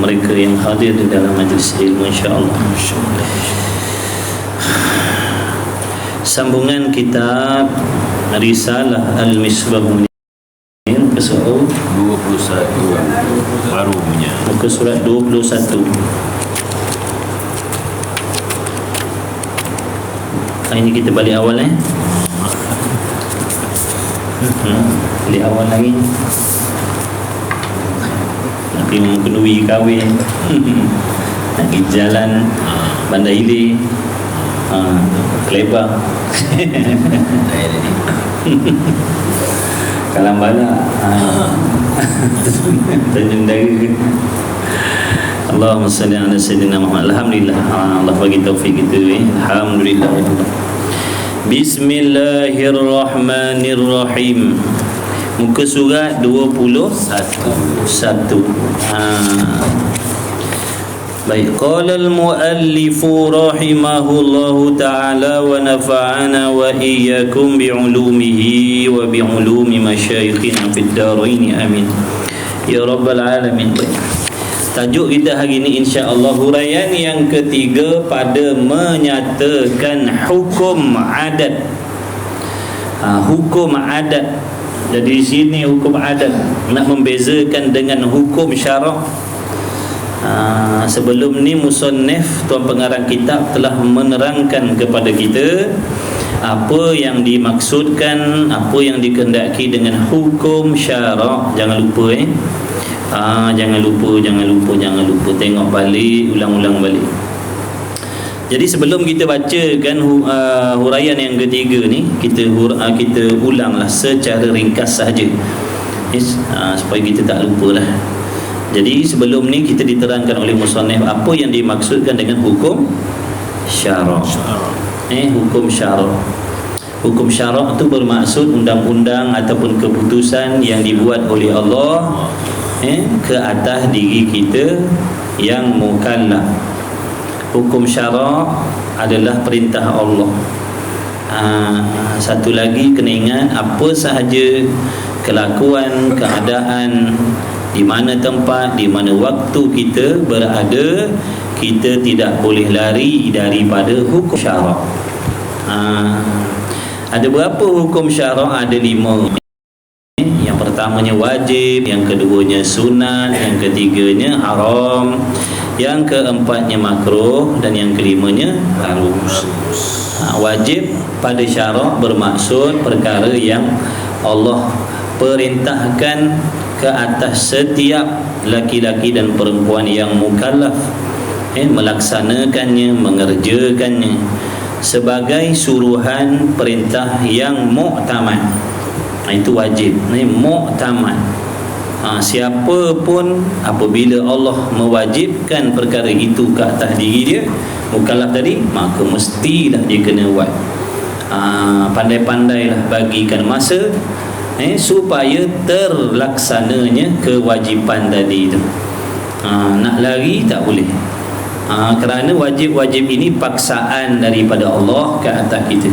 mereka yang hadir di dalam majlis ilmu, insya-Allah. Sambungan kitab Risalah Al-Misbah muka surat 21 baru punya. muka surat 21. Ini kita balik awal balik awal lagi. Nak pergi mengenui kahwin, nak pergi jalan Bandar Hilir, Kelebang, Kalang Bala, Tanjung Dara. Allahumma salli ala sayyidina Muhammad. Alhamdulillah, Allah bagi taufik kita. Alhamdulillah. Bismillahirrahmanirrahim. Muka surat 21. Baik, qala al-muallifu rahimahullahu ta'ala wa nafa'ana wa iyyakum bi'ulumihi wa bi'ulumi masyayikhina fid darain amin ya rabbal alamin. Tajuk kita hari ini insya-Allah huraian yang ketiga pada menyatakan hukum adat. Hukum adat. Jadi di sini hukum adat nak membezakan dengan hukum syarak. Sebelum ni musannif tuan pengarang kitab telah menerangkan kepada kita apa yang dimaksudkan, apa yang dikehendaki dengan hukum syarak. Jangan lupa jangan lupa tengok balik, ulang-ulang balik. Jadi sebelum kita bacakan huraian yang ketiga ni, kita ulanglah secara ringkas sahaja, supaya kita tak lupalah. Jadi sebelum ni kita diterangkan oleh musannif apa yang dimaksudkan dengan hukum syarak. Hukum syarak. Hukum syarak itu bermaksud undang-undang ataupun keputusan yang dibuat oleh Allah ke atas diri kita yang mukallaf. Hukum syarak adalah perintah Allah. Satu lagi kena ingat, apa sahaja kelakuan, keadaan, di mana tempat, di mana waktu kita berada, kita tidak boleh lari daripada hukum syarak. Ada berapa hukum syarak? Ada 5. Yang pertamanya wajib, yang keduanya sunat, yang ketiganya haram, yang keempatnya makruh, dan yang kelimanya harus. Wajib pada syarak bermaksud perkara yang Allah perintahkan ke atas setiap laki-laki dan perempuan yang mukallaf melaksanakannya, mengerjakannya sebagai suruhan perintah yang muktamad. Itu wajib, muktamad. Siapa pun apabila Allah mewajibkan perkara itu ke atas diri dia, mukallaf tadi, maka mestilah dia kena buat. Pandai-pandailah bagikan masa supaya terlaksananya kewajipan tadi itu. Nak lari tak boleh. Kerana wajib-wajib ini paksaan daripada Allah ke atas kita.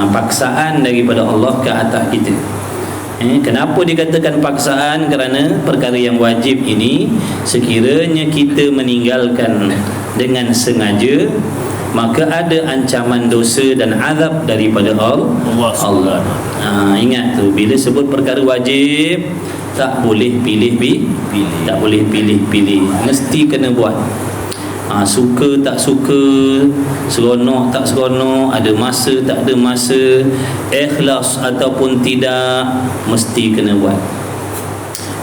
Paksaan daripada Allah ke atas kita. Kenapa dikatakan paksaan? Kerana perkara yang wajib ini sekiranya kita meninggalkan dengan sengaja, maka ada ancaman dosa dan azab daripada Allah. Ingat tu, bila sebut perkara wajib, tak boleh pilih-pilih, tak boleh pilih-pilih, mesti kena buat. Suka tak suka, seronok tak seronok, ada masa tak ada masa, ikhlas ataupun tidak, mesti kena buat.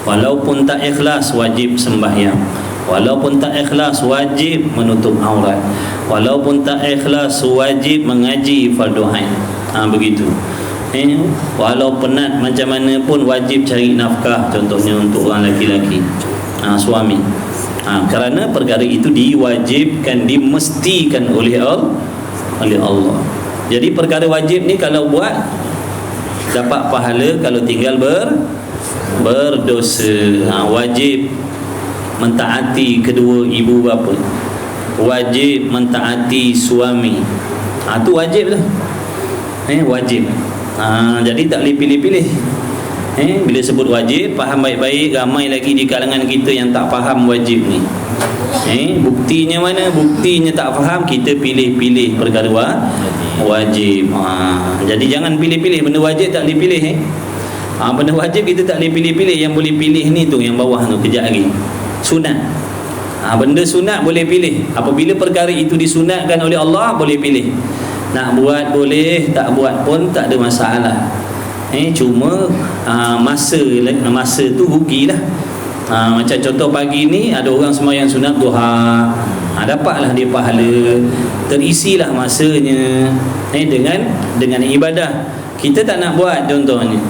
Walaupun tak ikhlas, wajib sembahyang. Walaupun tak ikhlas, wajib menutup aurat. Walaupun tak ikhlas, wajib mengaji fardu ain. Begitu. Walau penat macam mana pun, wajib cari nafkah, contohnya untuk orang lelaki-lelaki, suami. Kerana perkara itu diwajibkan, dimestikan oleh Allah. Jadi perkara wajib ni kalau buat dapat pahala, kalau tinggal berdosa. Wajib mentaati kedua ibu bapa, wajib mentaati suami. Itu wajib lah. Wajib. Jadi tak boleh pilih-pilih. Bila sebut wajib, faham baik-baik. Ramai lagi di kalangan kita yang tak faham wajib ni. Buktinya mana? Buktinya tak faham, kita pilih-pilih perkara wajib. Jadi jangan pilih-pilih. Benda wajib tak boleh pilih. Benda wajib kita tak boleh pilih-pilih. Yang boleh pilih ni tu, yang bawah tu, kejap lagi. Sunat. Benda sunat boleh pilih. Apabila perkara itu disunatkan oleh Allah, boleh pilih. Nak buat boleh, tak buat pun tak ada masalah. Cuma masa tu rugilah. Macam contoh pagi ni ada orang sembahyang sunat duha, dapatlah dia pahala, terisilah masanya dengan ibadah. Kita tak nak buat, contohnya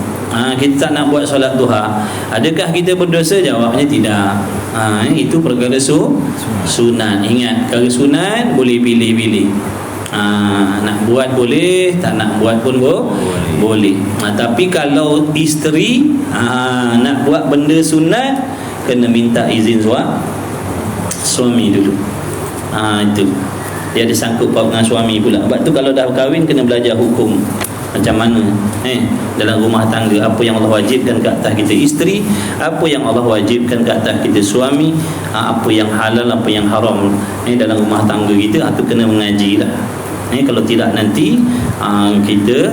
kita tak nak buat solat duha, adakah kita berdosa? Jawabnya tidak. Itu perkara sunat. Ingat, perkara sunat boleh pilih-pilih. Nak buat boleh, tak nak buat pun boleh. Tapi kalau isteri nak buat benda sunat, kena minta izin suami dulu. Itu dia ada sangkut paut dengan suami pula. Sebab tu kalau dah kahwin kena belajar hukum macam mana dalam rumah tangga, apa yang Allah wajibkan ke atas kita isteri, apa yang Allah wajibkan ke atas kita suami, apa yang halal, apa yang haram dalam rumah tangga kita. Itu kena mengaji lah. Kalau tidak nanti kita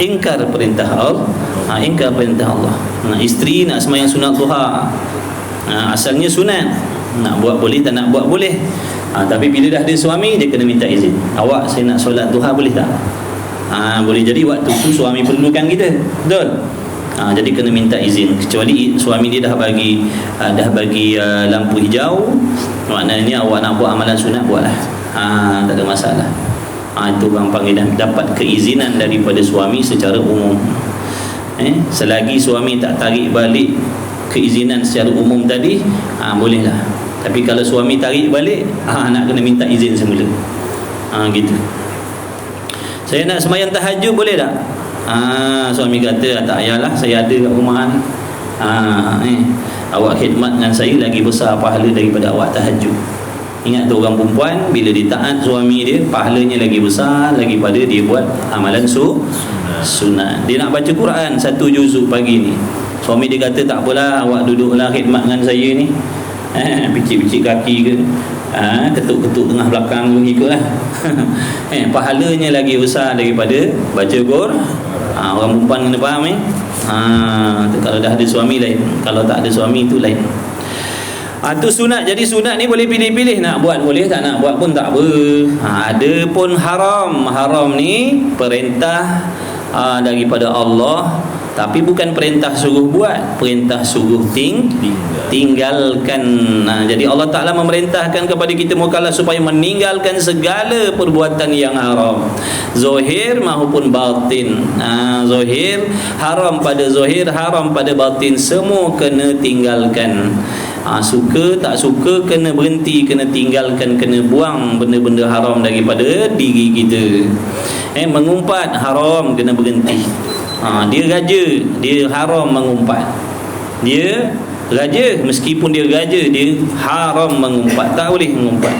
ingkar perintah Allah. Ingkar perintah Allah. Isteri nak sembahyang sunat duha, asalnya sunat, nak buat boleh, tak nak buat boleh. Tapi bila dah ada suami, dia kena minta izin. Awak, saya nak solat duha, boleh tak? Boleh jadi waktu tu suami perlukan kita, betul? Jadi kena minta izin. Kecuali suami dia dah bagi lampu hijau, maknanya awak nak buat amalan sunat, buatlah. Tak ada masalah. Itu orang panggil dapat keizinan daripada suami secara umum. Selagi suami tak tarik balik keizinan secara umum tadi, bolehlah. Tapi kalau suami tarik balik, nak kena minta izin semula. Gitu. Saya nak sembahyang tahajud, boleh tak? Suami kata, tak payahlah, saya ada kat rumah ni. Awak khidmat dengan saya lagi besar pahala daripada awak tahajud. Ingat tu, orang perempuan bila dia taat suami dia, pahalanya lagi besar daripada dia buat amalan sunat. Dia nak baca Quran 1 juzuk pagi ni, suami dia kata, tak apalah, awak duduklah khidmat dengan saya ni, picit-picit kaki ke, ketuk-ketuk tengah belakang pun ikutlah. Pahalanya lagi besar daripada baca Quran. Orang perempuan kena faham kalau dah ada suami lain, kalau tak ada suami itu lain. Itu sunat. Jadi sunat ni boleh pilih-pilih, nak buat boleh, tak nak buat pun tak apa. Ada pun haram. Haram ni perintah daripada Allah, tapi bukan perintah suruh buat, perintah suruh tinggalkan. Jadi Allah Ta'ala memerintahkan kepada kita mukallaf supaya meninggalkan segala perbuatan yang haram, zahir maupun batin. Zahir haram pada zahir, haram pada batin, semua kena tinggalkan. Suka tak suka kena berhenti, kena tinggalkan, kena buang benda-benda haram daripada diri kita. Mengumpat haram, kena berhenti. Dia raja, dia haram mengumpat. Dia raja, meskipun dia raja, dia haram mengumpat, tak boleh mengumpat.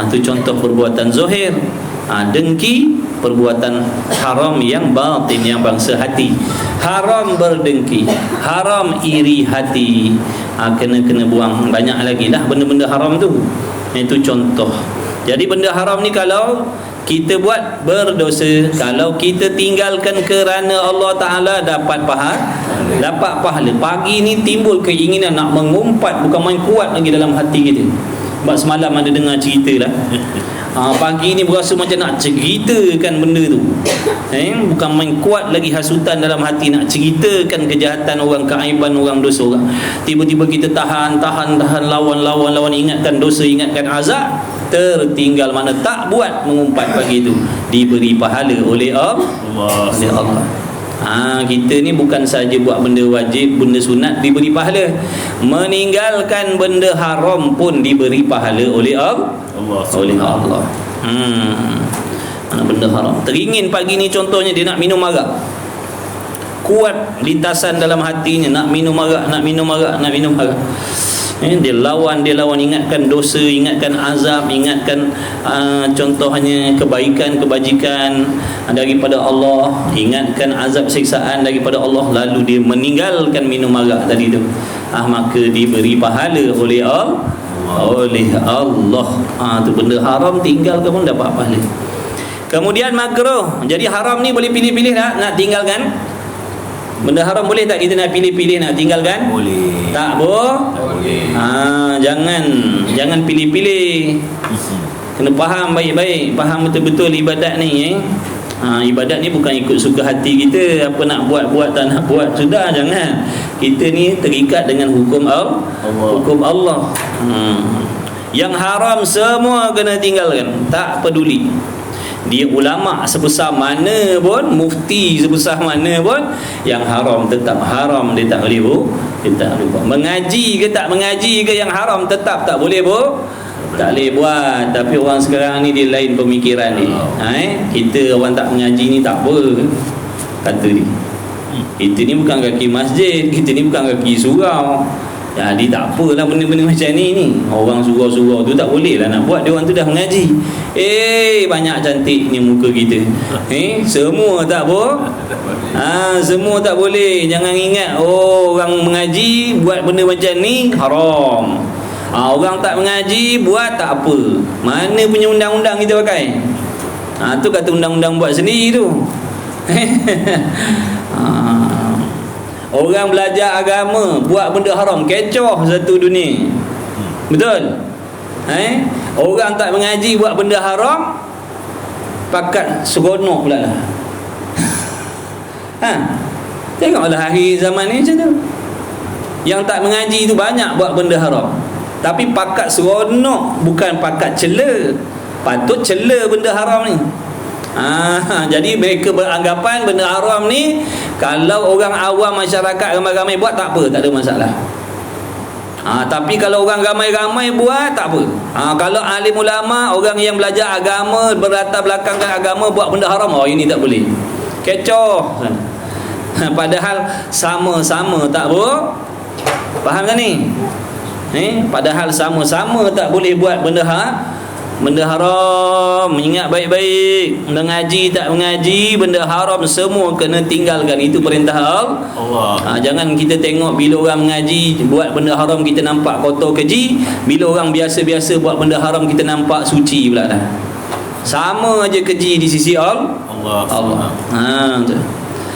Itu contoh perbuatan zahir. Dengki, perbuatan haram yang batin, yang bangsa hati. Haram berdengki, haram iri hati. Kena buang. Banyak lagi lah benda-benda haram tu. Itu contoh. Jadi benda haram ni kalau kita buat berdosa, kalau kita tinggalkan kerana Allah Ta'ala dapat pahala. Pagi ni timbul keinginan nak mengumpat, bukan main kuat lagi dalam hati kita. Sebab semalam ada dengar cerita lah. Pagi ni berasa macam nak ceritakan benda tu. Bukan main kuat lagi hasutan dalam hati nak ceritakan kejahatan orang, keaiban orang, dosa orang. Tiba-tiba kita tahan, lawan, ingatkan dosa, ingatkan azab, tertinggal. Mana tak buat mengumpat pagi tu, diberi pahala oleh Allah. Kita ni bukan saja buat benda wajib, benda sunat diberi pahala, meninggalkan benda haram pun diberi pahala oleh Allah. Mana benda haram, teringin pagi ni contohnya, dia nak minum arak, kuat lintasan dalam hatinya nak minum arak. Dia lawan ingatkan dosa, ingatkan azab, ingatkan contohnya kebaikan, kebajikan daripada Allah, ingatkan azab siksaan daripada Allah, lalu dia meninggalkan minum arak tadi tu, maka diberi pahala oleh Allah. Tu benda haram tinggalkan pun dapat pahala. Kemudian makruh. Jadi haram ni boleh pilih-pilih nak tinggalkan. Benda haram boleh tak kita nak pilih-pilih nak tinggalkan? Boleh. Tak boleh. Jangan pilih-pilih. Kena faham baik-baik, faham betul-betul ibadat ni. Ibadat ni bukan ikut suka hati kita, apa nak buat tak nak buat sudah, jangan. Kita ni terikat dengan hukum Allah. Yang haram semua kena tinggalkan, tak peduli dia ulama sebesar mana pun, mufti sebesar mana pun, yang haram tetap haram, dia tak boleh buat. Mengaji ke tak mengaji ke, yang haram tetap tak boleh buat. Tak boleh buat. Tapi orang sekarang ni dia lain pemikiran ni. Kita orang tak mengaji ni tak apa, kata dia. Kita ni bukan kaki masjid, kita ni bukan kaki surau. Jadi tak apalah benda-benda macam ni. Orang surau-surau tu tak boleh lah nak buat. Dia orang tu dah mengaji. Banyak cantiknya muka kita. Semua tak boleh. Semua tak boleh. Jangan ingat orang mengaji buat benda macam ni haram. Orang tak mengaji buat tak apa. Mana punya undang-undang kita pakai? Tu kata undang-undang buat sendiri tu. Orang belajar agama buat benda haram, kecoh satu dunia. Betul? Orang tak mengaji buat benda haram, pakat seronok pula lah. Tengoklah akhir zaman ni macam tu. Yang tak mengaji tu banyak buat benda haram, tapi pakat seronok, bukan pakat cela. Patut cela benda haram ni. Jadi mereka beranggapan benda haram ni, kalau orang awam masyarakat ramai-ramai buat tak apa, tak ada masalah. Tapi kalau orang ramai-ramai buat tak apa. Kalau alim ulama, orang yang belajar agama, berlatar belakangkan agama buat benda haram, ini tak boleh. Kecoh. Padahal sama-sama tak boleh. Faham tak ni? Padahal sama-sama tak boleh buat benda haram. Ingat baik-baik, mengaji tak mengaji, benda haram semua kena tinggalkan. Itu perintah Allah. Jangan kita tengok bila orang mengaji buat benda haram kita nampak kotor keji, bila orang biasa-biasa buat benda haram kita nampak suci pula dah. Sama aja keji di sisi Allah.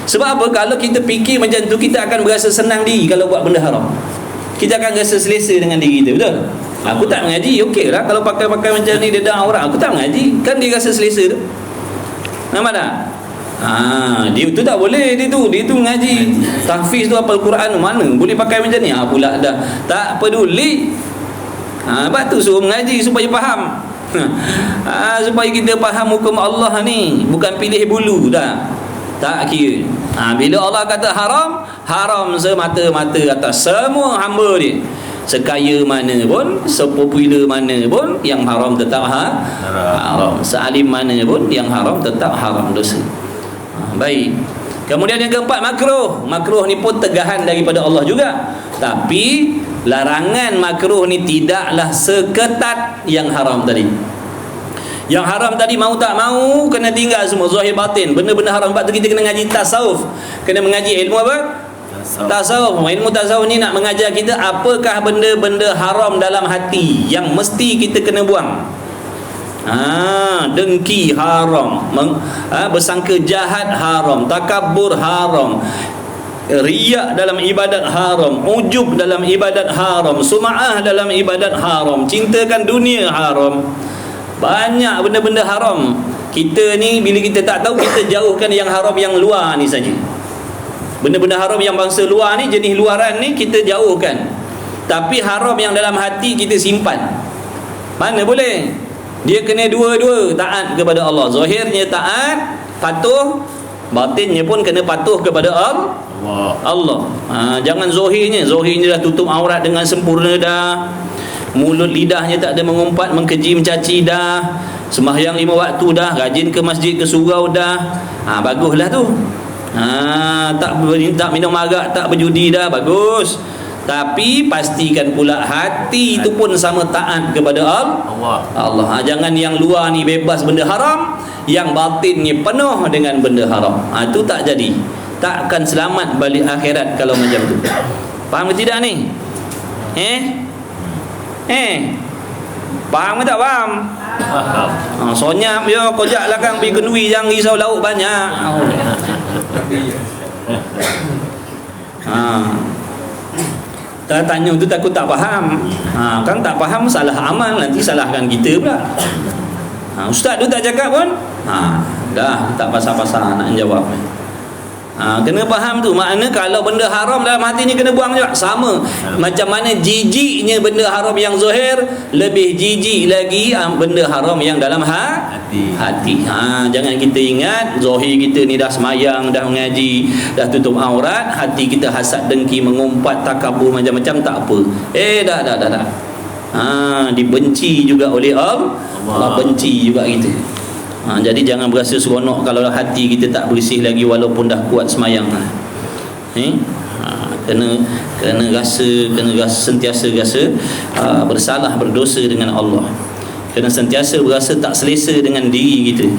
Sebab apa? Kalau kita fikir macam tu, kita akan berasa senang diri. Kalau buat benda haram, kita akan rasa selesa dengan diri kita. Betul? Aku tak mengaji, okey lah. Kalau pakai-pakai macam ni, dedah orang, aku tak mengaji, kan dia rasa selesa tu. Nampak tak? Dia tu tak boleh. Dia tu mengaji, tahfiz tu hafal Quran, mana boleh pakai macam ni? Pula dah tak peduli. Sebab tu suruh mengaji supaya faham. Supaya kita faham hukum Allah ni, bukan pilih bulu dah. Tak kira. Bila Allah kata haram, haram semata-mata atas semua hamba dia. Sekaya mana pun, sepopular mana pun, yang haram tetap haram. Sealim mana pun, yang haram tetap haram, dosa. Baik. Kemudian yang keempat, makruh. Makruh ni pun tegahan daripada Allah juga. Tapi larangan makruh ni tidaklah seketat yang haram tadi. Yang haram tadi mau tak mau kena tinggal semua, zahir batin. Benda-benda haram. Sebab tu kita kena ngaji tasawuf. Kena mengaji ilmu apa? Tasawuf. Ilmu tasawuf ni nak mengajar kita apakah benda-benda haram dalam hati yang mesti kita kena buang. Dengki haram, bersangka jahat haram, takabur haram, riak dalam ibadat haram, ujub dalam ibadat haram, sum'ah dalam ibadat haram, cintakan dunia haram. Banyak benda-benda haram. Kita ni bila kita tak tahu, kita jauhkan yang haram yang luar ni saja. Benda-benda haram yang bangsa luar ni, jenis luaran ni kita jauhkan. Tapi haram yang dalam hati kita simpan. Mana boleh? Dia kena dua-dua, taat kepada Allah. Zahirnya taat, patuh, batinnya pun kena patuh kepada Allah. Jangan zahirnya dah tutup aurat dengan sempurna dah. Mulut lidahnya tak ada mengumpat, mengkeji, mencaci dah. Sembahyang 5 waktu dah, rajin ke masjid, ke surau dah. Baguslah tu. Tak minum arak, tak berjudi dah, bagus. Tapi pastikan pula hati itu pun sama taat kepada Allah. Jangan yang luar ni bebas benda haram, yang batin ni penuh dengan benda haram. Itu tak jadi. Tak akan selamat balik akhirat kalau macam tu. Faham ke tidak ni? Faham ke tak faham? Sonyap je kojak belakang pergi kenduri, jangan risau lauk banyak. Tak tanya tu takut tak faham. Kan tak faham salah amal, nanti salahkan kita pula. Ustaz tu tak cakap pun dah tak pasal-pasal nak jawab. Kena faham tu. Makna kalau benda haram dalam hati ni kena buang juga. Sama macam mana jijiknya benda haram yang zahir, lebih jijik lagi benda haram yang dalam hati. Jangan kita ingat zahir kita ni dah semayang, dah mengaji, dah tutup aurat, hati kita hasad, dengki, mengumpat, takabur, macam-macam, tak apa. Dah. Dibenci juga oleh Allah. Allah benci juga kita. Jadi jangan berasa seronok kalau hati kita tak bersih lagi walaupun dah kuat semayang. Kena rasa sentiasa rasa bersalah, berdosa dengan Allah. Kena sentiasa berasa tak selesa dengan diri kita.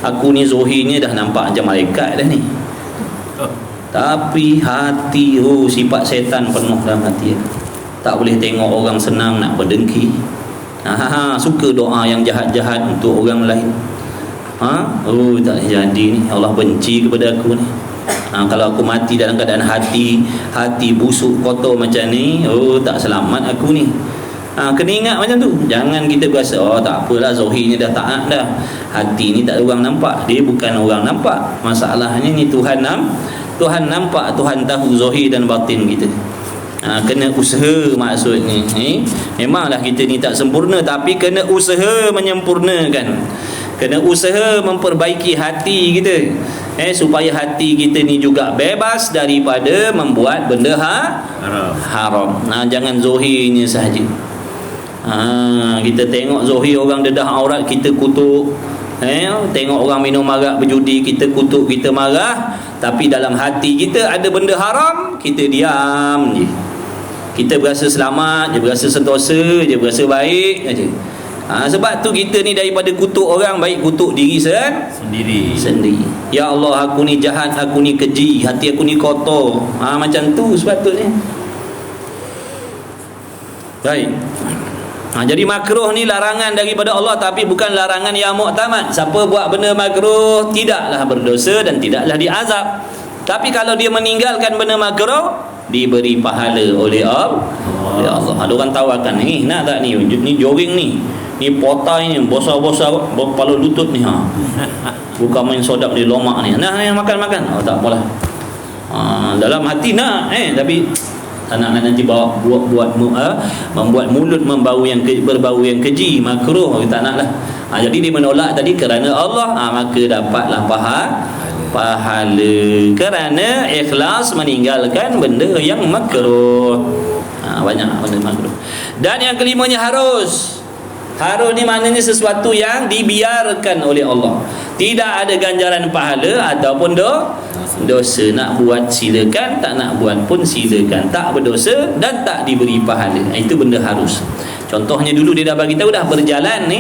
Aku ni zahirnya dah nampak macam malaikat dah ni, tapi hati sifat setan penuh dalam hati. Tak boleh tengok orang senang nak berdengki. Suka doa yang jahat-jahat untuk orang lain. Tak jadi ni. Allah benci kepada aku ni. Kalau aku mati dalam keadaan hati busuk, kotor macam ni, tak selamat aku ni. Kena ingat macam tu. Jangan kita berasa tak apalah, zahirnya dah taat dah, hati ni tak ada orang nampak. Dia bukan orang nampak. Masalahnya ni Tuhan nampak, Tuhan tahu zahir dan batin kita. Kena usaha maksudnya. Memanglah kita ni tak sempurna, tapi kena usaha menyempurnakan. Kena usaha memperbaiki hati kita, supaya hati kita ni juga bebas daripada membuat benda haram. Jangan zahirnya sahaja. Kita tengok zahir orang dedah aurat, kita kutuk. Tengok orang minum arak, berjudi, kita kutuk, kita marah. Tapi dalam hati kita ada benda haram, kita diam je. Kita berasa selamat je, berasa sentosa je, berasa baik aja. Sebab tu kita ni daripada kutuk orang, baik kutuk diri sendiri. Ya Allah, aku ni jahat, aku ni keji, hati aku ni kotor. Macam tu sepatutnya. Baik. Jadi makruh ni larangan daripada Allah, tapi bukan larangan yang muktamad. Siapa buat benda makruh tidaklah berdosa dan tidaklah diazab. Tapi kalau dia meninggalkan benda makruh, diberi pahala oleh Allah. Ada orang tawarkan ni, nak tak ni jogging ni potai ni bosar-bosar kepala lutut ni, bukan main sodak di lomak ni. Yang makan tak apalah. Dalam hati nak tapi anak nanti membuat mulut berbau yang keji, makruh, tak naklah. Jadi dia menolak tadi kerana Allah, maka dapatlah pahala kerana ikhlas meninggalkan benda yang makruh. Banyak benda makruh. Dan yang kelimanya harus ni maknanya sesuatu yang dibiarkan oleh Allah. Tidak ada ganjaran pahala ataupun dosa. Nak buat silakan, tak nak buat pun silakan. Tak berdosa dan tak diberi pahala. Itu benda harus. Contohnya dulu dia dah bagi tahu dah, berjalan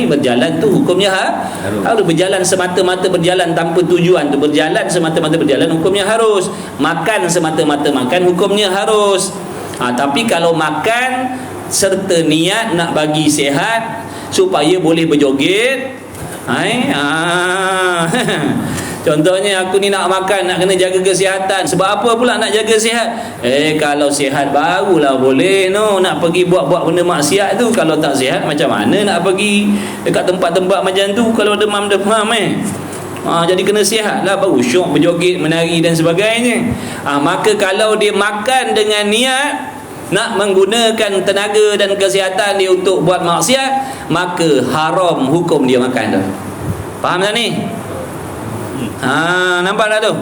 tu hukumnya harus. Berjalan semata-mata berjalan tanpa tujuan tu, berjalan semata-mata berjalan, hukumnya harus. Makan semata-mata makan, hukumnya harus. Tapi kalau makan serta niat nak bagi sihat supaya boleh berjoget, contohnya aku ni nak makan, nak kena jaga kesihatan. Sebab apa pula nak jaga sihat? Kalau sihat barulah boleh nak pergi buat benda maksiat tu. Kalau tak sihat macam mana nak pergi dekat tempat-tempat macam tu kalau demam-demam jadi kena sihat lah, baru syok berjoget, menari dan sebagainya. Maka kalau dia makan dengan niat nak menggunakan tenaga dan kesihatan dia untuk buat maksiat, maka haram hukum dia makan tu. Faham tak ni? Nampak tak tu?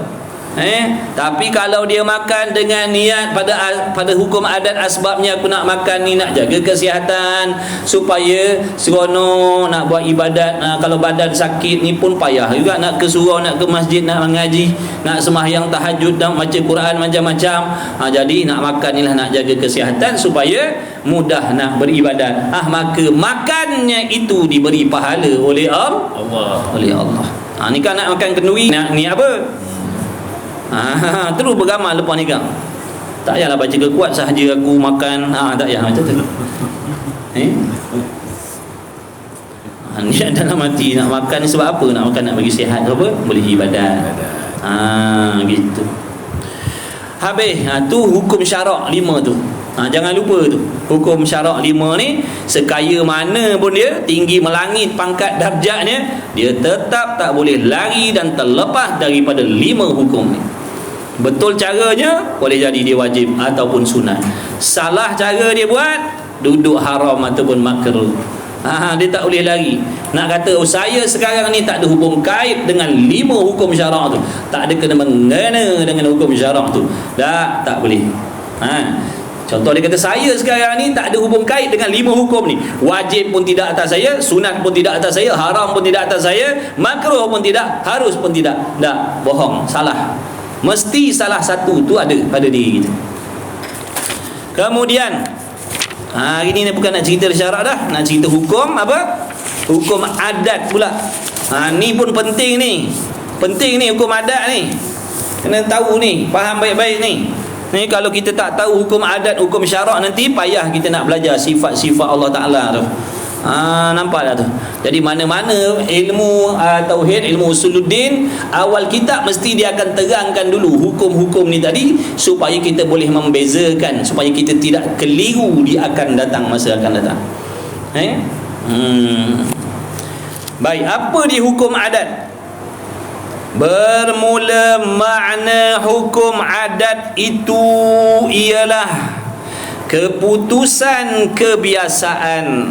Tapi kalau dia makan dengan niat pada hukum adat, asbabnya aku nak makan ni nak jaga kesihatan supaya seronok nak buat ibadat, kalau badan sakit ni pun payah juga nak ke surau, nak ke masjid, nak mengaji, nak sembahyang tahajud, nak baca Quran macam-macam. Jadi nak makan ni lah nak jaga kesihatan supaya mudah nak beribadat. Maka makannya itu diberi pahala oleh Allah. Ni kan nak makan kenduri, ni apa? Terus beramal lepas nikah. Tak payahlah baca kekuat sahaja aku makan. Tak payah macam tu. Niat dalam hati nak makan ni sebab apa? Nak makan nak bagi sihat ke apa? Boleh ibadat. Gitu. Habis tu hukum syarak 5 tu. Jangan lupa tu. Hukum syarak 5 ni, sekaya mana pun dia, tinggi melangit pangkat darjatnya, dia tetap tak boleh lari dan terlepas daripada 5 hukum ni. Betul caranya, boleh jadi dia wajib ataupun sunat. Salah cara dia buat, duduk haram ataupun makruh. Dia tak boleh lari. Nak kata saya sekarang ni tak ada hubung kait dengan 5 hukum syarak tu, tak ada kena-mengena dengan hukum syarak tu, tak boleh. Contoh dia kata saya sekarang ni tak ada hubung kait dengan 5 hukum ni. Wajib pun tidak atas saya, sunat pun tidak atas saya, haram pun tidak atas saya, makruh pun tidak, harus pun tidak. Bohong, salah. Mesti salah satu tu ada pada diri kita. Kemudian hari ni bukan nak cerita syarak dah, nak cerita hukum apa? Hukum adat pula. Ni pun penting ni. Penting ni hukum adat ni. Kena tahu ni, faham baik-baik ni. Ni kalau kita tak tahu hukum adat, hukum syarak, nanti payah kita nak belajar sifat-sifat Allah Ta'ala tu. Nampak tak tu? Jadi mana-mana ilmu tauhid, ilmu usuluddin, awal kitab mesti dia akan terangkan dulu hukum-hukum ni tadi, supaya kita boleh membezakan, supaya kita tidak keliru di akan datang, masa akan datang. Baik, apa di hukum adat? Bermula makna hukum adat itu ialah keputusan kebiasaan.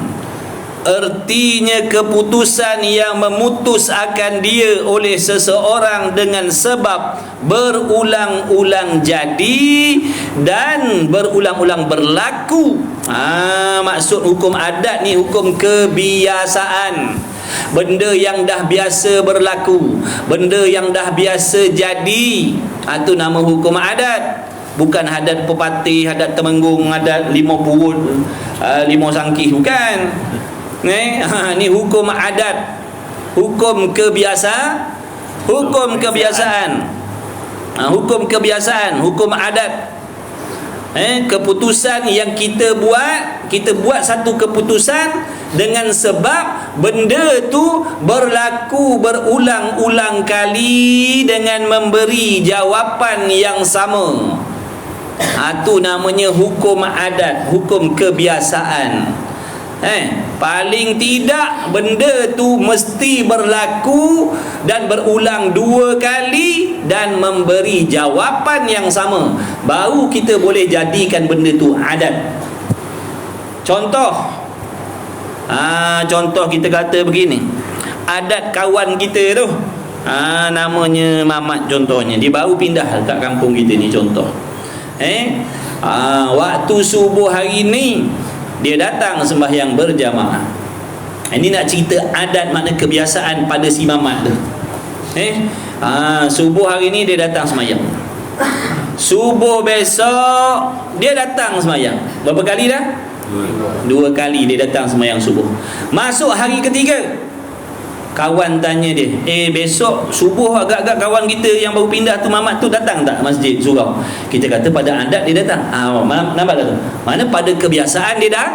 Artinya keputusan yang memutus akan dia oleh seseorang dengan sebab berulang-ulang jadi dan berulang-ulang berlaku. Maksud hukum adat ni hukum kebiasaan. Benda yang dah biasa berlaku, benda yang dah biasa jadi, itu nama hukum adat. Bukan adat pepatih, adat temenggung, adat 5 purut, 5 sangkih, bukan. Ni hukum adat, hukum kebiasaan, hukum kebiasaan, hukum kebiasaan, hukum adat. Keputusan yang kita buat satu keputusan dengan sebab benda tu berlaku berulang-ulang kali dengan memberi jawapan yang sama. Itu namanya hukum adat, hukum kebiasaan. Paling tidak benda tu mesti berlaku dan berulang 2 kali dan memberi jawapan yang sama, baru kita boleh jadikan benda tu adat. Contoh kita kata begini, adat kawan kita tu, namanya Mamat contohnya, dia baru pindah kat kampung kita ni contoh. Waktu subuh hari ni dia datang sembahyang berjamaah. Ini nak cerita adat, makna kebiasaan pada si Mamat tu. Subuh hari ni dia datang sembahyang. Subuh besok dia datang sembahyang. Berapa kali dah? 2 kali dia datang sembahyang subuh. Masuk hari ketiga, kawan tanya dia, besok subuh agak-agak kawan kita yang baru pindah tu, Mamat tu, datang tak masjid surau? Kita kata pada adat dia datang. Nampak tak tu? Mana pada kebiasaan dia dah,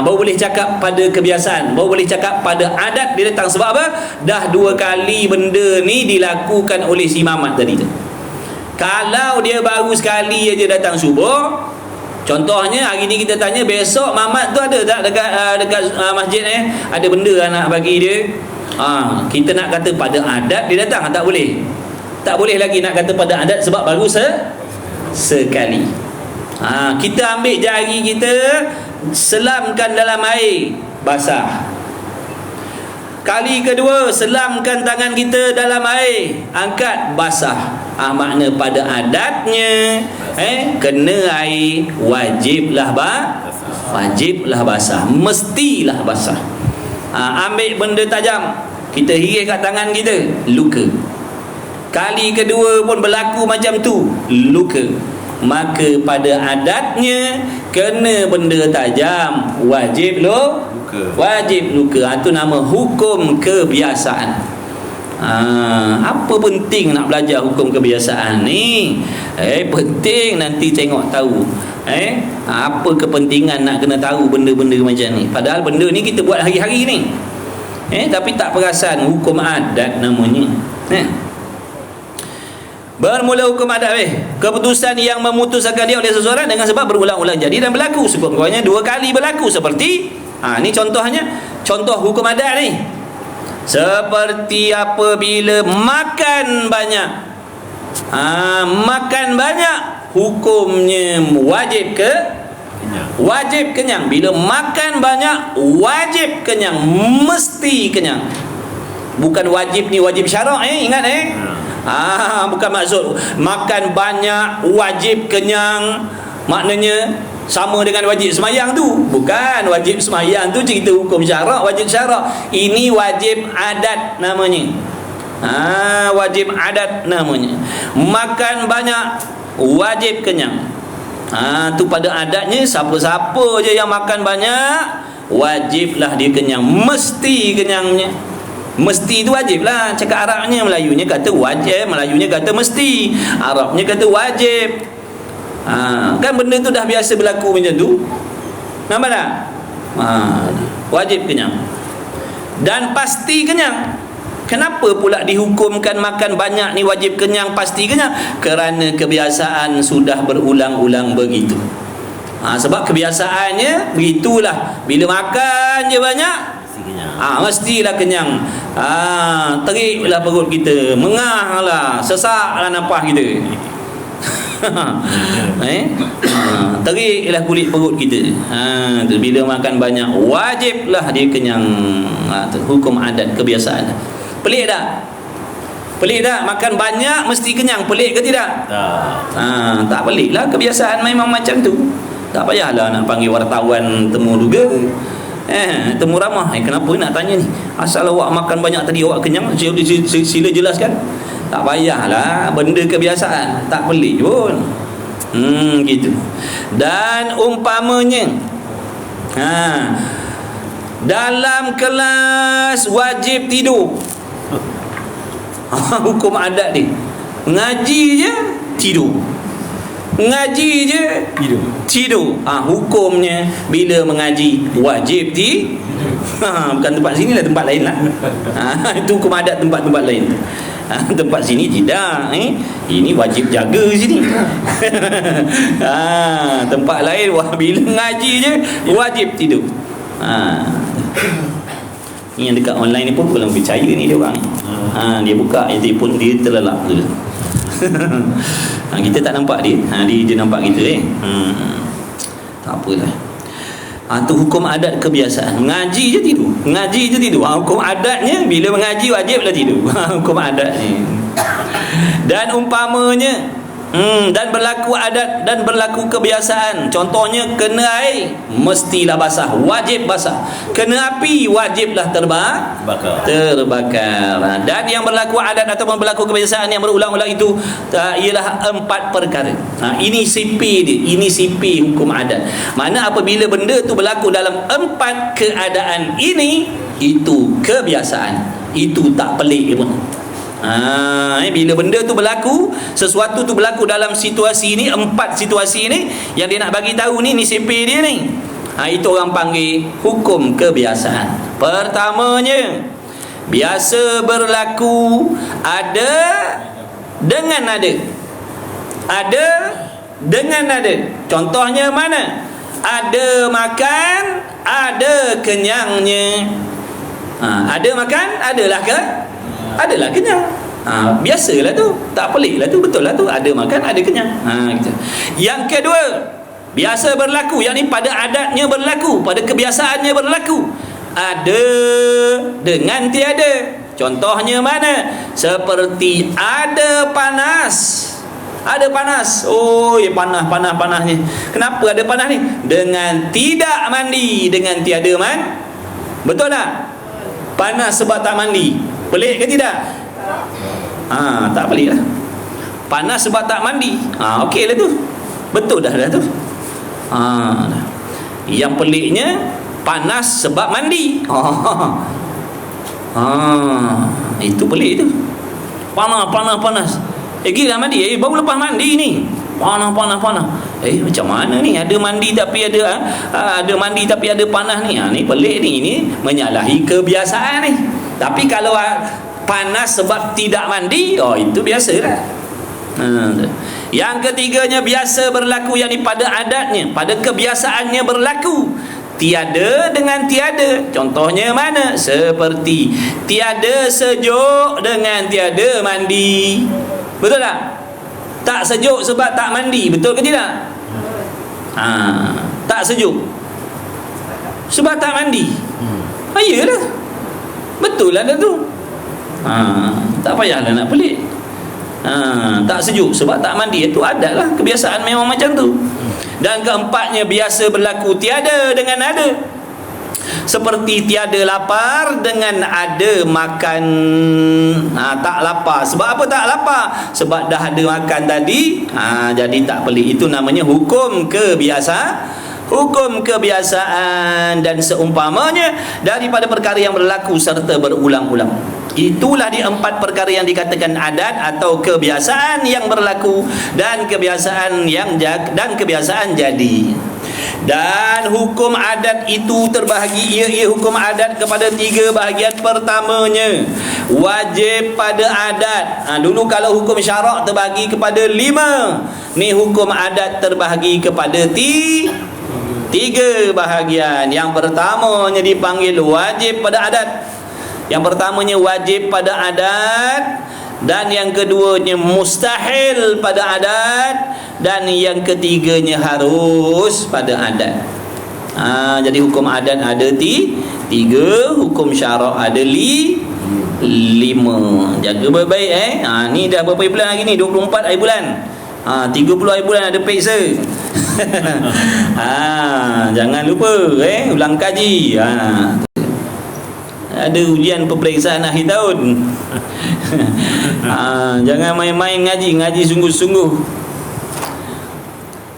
baru boleh cakap pada kebiasaan, baru boleh cakap pada adat dia datang. Sebab apa? Dah 2 kali benda ni dilakukan oleh si Mamat tadi tu. Kalau dia baru sekali aja datang subuh, contohnya hari ni kita tanya, besok Mamat tu ada tak dekat masjid ada benda nak bagi dia? Kita nak kata pada adat dia datang, tak boleh. Tak boleh lagi nak kata pada adat, sebab baru sekali. Kita ambil jari kita, selamkan dalam air basah. Kali kedua, selamkan tangan kita dalam air, angkat, basah. Makna pada adatnya kena air, wajiblah basah, mestilah basah. Ambil benda tajam, kita hiris kat tangan kita, luka. Kali kedua pun berlaku macam tu, luka. Maka pada adatnya kena benda tajam, wajib luka. Itu nama hukum kebiasaan. Apa penting nak belajar hukum kebiasaan ni? Penting nanti tengok tahu. Apa kepentingan nak kena tahu benda-benda macam ni? Padahal benda ni kita buat hari-hari ni. Tapi tak perasan hukum adat namanya. Bermula hukum adat keputusan yang memutuskan dia oleh seseorang dengan sebab berulang-ulang jadi dan berlaku, sekurang-kurangnya 2 kali berlaku. Seperti ni contohnya, contoh hukum adat ni, seperti apabila makan banyak. Makan banyak hukumnya wajib kenyang. Bila makan banyak wajib kenyang, mesti kenyang. Bukan wajib ni wajib syarak, ingat bukan maksud makan banyak wajib kenyang maknanya sama dengan wajib semayang tu. Bukan, wajib semayang tu cerita hukum syarak, wajib syarak. Ini wajib adat namanya. Wajib adat namanya. Makan banyak wajib kenyang. Tu pada adatnya siapa-siapa je yang makan banyak wajiblah dia kenyang, mesti kenyangnya. Mesti itu wajib lah. Cakap Arabnya, Melayunya kata wajib, Melayunya kata mesti, Arabnya kata wajib. Kan benda tu dah biasa berlaku macam tu. Nampak tak? Wajib kenyang dan pasti kenyang. Kenapa pula dihukumkan makan banyak ni wajib kenyang, pasti kenyang? Kerana kebiasaan sudah berulang-ulang begitu. Sebab kebiasaannya begitulah. Bila makan je banyak mestilah kenyang. Teriklah perut kita, mengahlah, sesaklah nafas kita. Teriklah kulit perut kita. Bila makan banyak wajiblah dia kenyang. Hukum adat kebiasaan. Pelik tak? Makan banyak mesti kenyang. Pelik ke tidak? Tak pelik lah. Kebiasaan memang macam tu. Tak payahlah nak panggil wartawan temu juga. Temu ramah. Kenapa nak tanya ni? Asal awak makan banyak tadi awak kenyang? Sila jelaskan. Tak payahlah, benda kebiasaan, tak pelik pun. Gitu. Dan umpamanya dalam kelas wajib tidur. Hukum adat ni, ngaji je tidur, ngaji je tidur. Hukumnya bila mengaji wajib bukan tempat sini lah, tempat lain lah. Itu hukum adat tempat-tempat lain. Tempat sini tidak, ini wajib jaga sini. Tempat lain bila ngaji je wajib tidur. Ini yang dekat online ni pun belum percaya ni dia orang. Dia buka telefon dia terlelap tu. Kita tak nampak dia. Dia nampak kita. Tak apalah. Tu hukum adat kebiasaan. Mengaji je tidur. Hukum adatnya bila mengaji wajiblah tidur. Hukum adat ni. Dan umpamanya dan berlaku adat dan berlaku kebiasaan. Contohnya kena air mestilah basah, wajib basah. Kena api wajiblah terbakar. Dan yang berlaku adat ataupun berlaku kebiasaan yang berulang-ulang itu ialah 4 perkara. Ini CP dia. Ini CP hukum adat. Mana apabila benda tu berlaku dalam 4 keadaan ini, itu kebiasaan. Itu tak pelik pun. Bila benda tu berlaku, sesuatu tu berlaku dalam situasi ini, 4 situasi ini yang dia nak bagi tahu ni CP dia ni. Itu orang panggil hukum kebiasaan. Pertamanya, biasa berlaku ada dengan ada. Ada dengan ada. Contohnya mana? Ada makan, ada kenyangnya. Ada makan, adalah ke? Adalah kenyang. Biasalah tu, tak pelik lah tu, betul lah tu, ada makan ada kenyang. Gitu. Yang kedua, biasa berlaku, yakni pada adatnya berlaku, pada kebiasaannya berlaku. ada dengan tiada. Contohnya mana? Seperti ada panas. Ada panas. Oh, ya panas ni. Kenapa ada panas ni? Dengan tidak mandi, dengan tiada betul tak? Panas sebab tak mandi. Pelik ke tidak? Tak pelik lah. Panas sebab tak mandi. Okey lah tu. Betul dah tu. Yang peliknya panas sebab mandi. Itu pelik tu. Panas. Gila mandi. Baru lepas mandi ni. Panas. Macam mana ni? Ada mandi tapi ada mandi tapi ada panas ni. Ni pelik ni. Ini menyalahi kebiasaan ni. Tapi kalau panas sebab tidak mandi, itu biasalah. Yang ketiganya biasa berlaku, yakni pada adatnya, pada kebiasaannya berlaku. Tiada dengan tiada. Contohnya mana? Seperti tiada sejuk dengan tiada mandi. Betul tak? Tak sejuk sebab tak mandi. Betul ke tidak? Tak sejuk sebab tak mandi. Iyalah. Betul lah dah tu. Tak payahlah nak pelik. Tak sejuk sebab tak mandi. Itu adat lah. Kebiasaan memang macam tu. Dan keempatnya biasa berlaku tiada dengan ada. Seperti tiada lapar dengan ada makan. Tak lapar. Sebab apa tak lapar? Sebab dah ada makan tadi. Jadi tak pelik. Itu namanya hukum kebiasaan dan seumpamanya daripada perkara yang berlaku serta berulang-ulang. Itulah di 4 perkara yang dikatakan adat atau kebiasaan yang berlaku dan kebiasaan jadi. Dan hukum adat itu terbahagi. Ia hukum adat kepada 3 bahagian. Pertamanya, wajib pada adat. Dulu kalau hukum syarak terbahagi kepada 5. Ni hukum adat terbahagi kepada 3 bahagian. Yang pertamanya dipanggil wajib pada adat. Yang pertamanya wajib pada adat, dan yang keduanya mustahil pada adat, dan yang ketiganya harus pada adat. Jadi hukum adat ada 3, hukum syarak ada 5. Jaga baik-baik ni dah berapa bulan lagi ni? 24 hari bulan. 30 hari bulan ada peksa. Jangan lupa ulang kaji. Ada ujian peperiksaan akhir tahun. Jangan main-main ngaji sungguh-sungguh.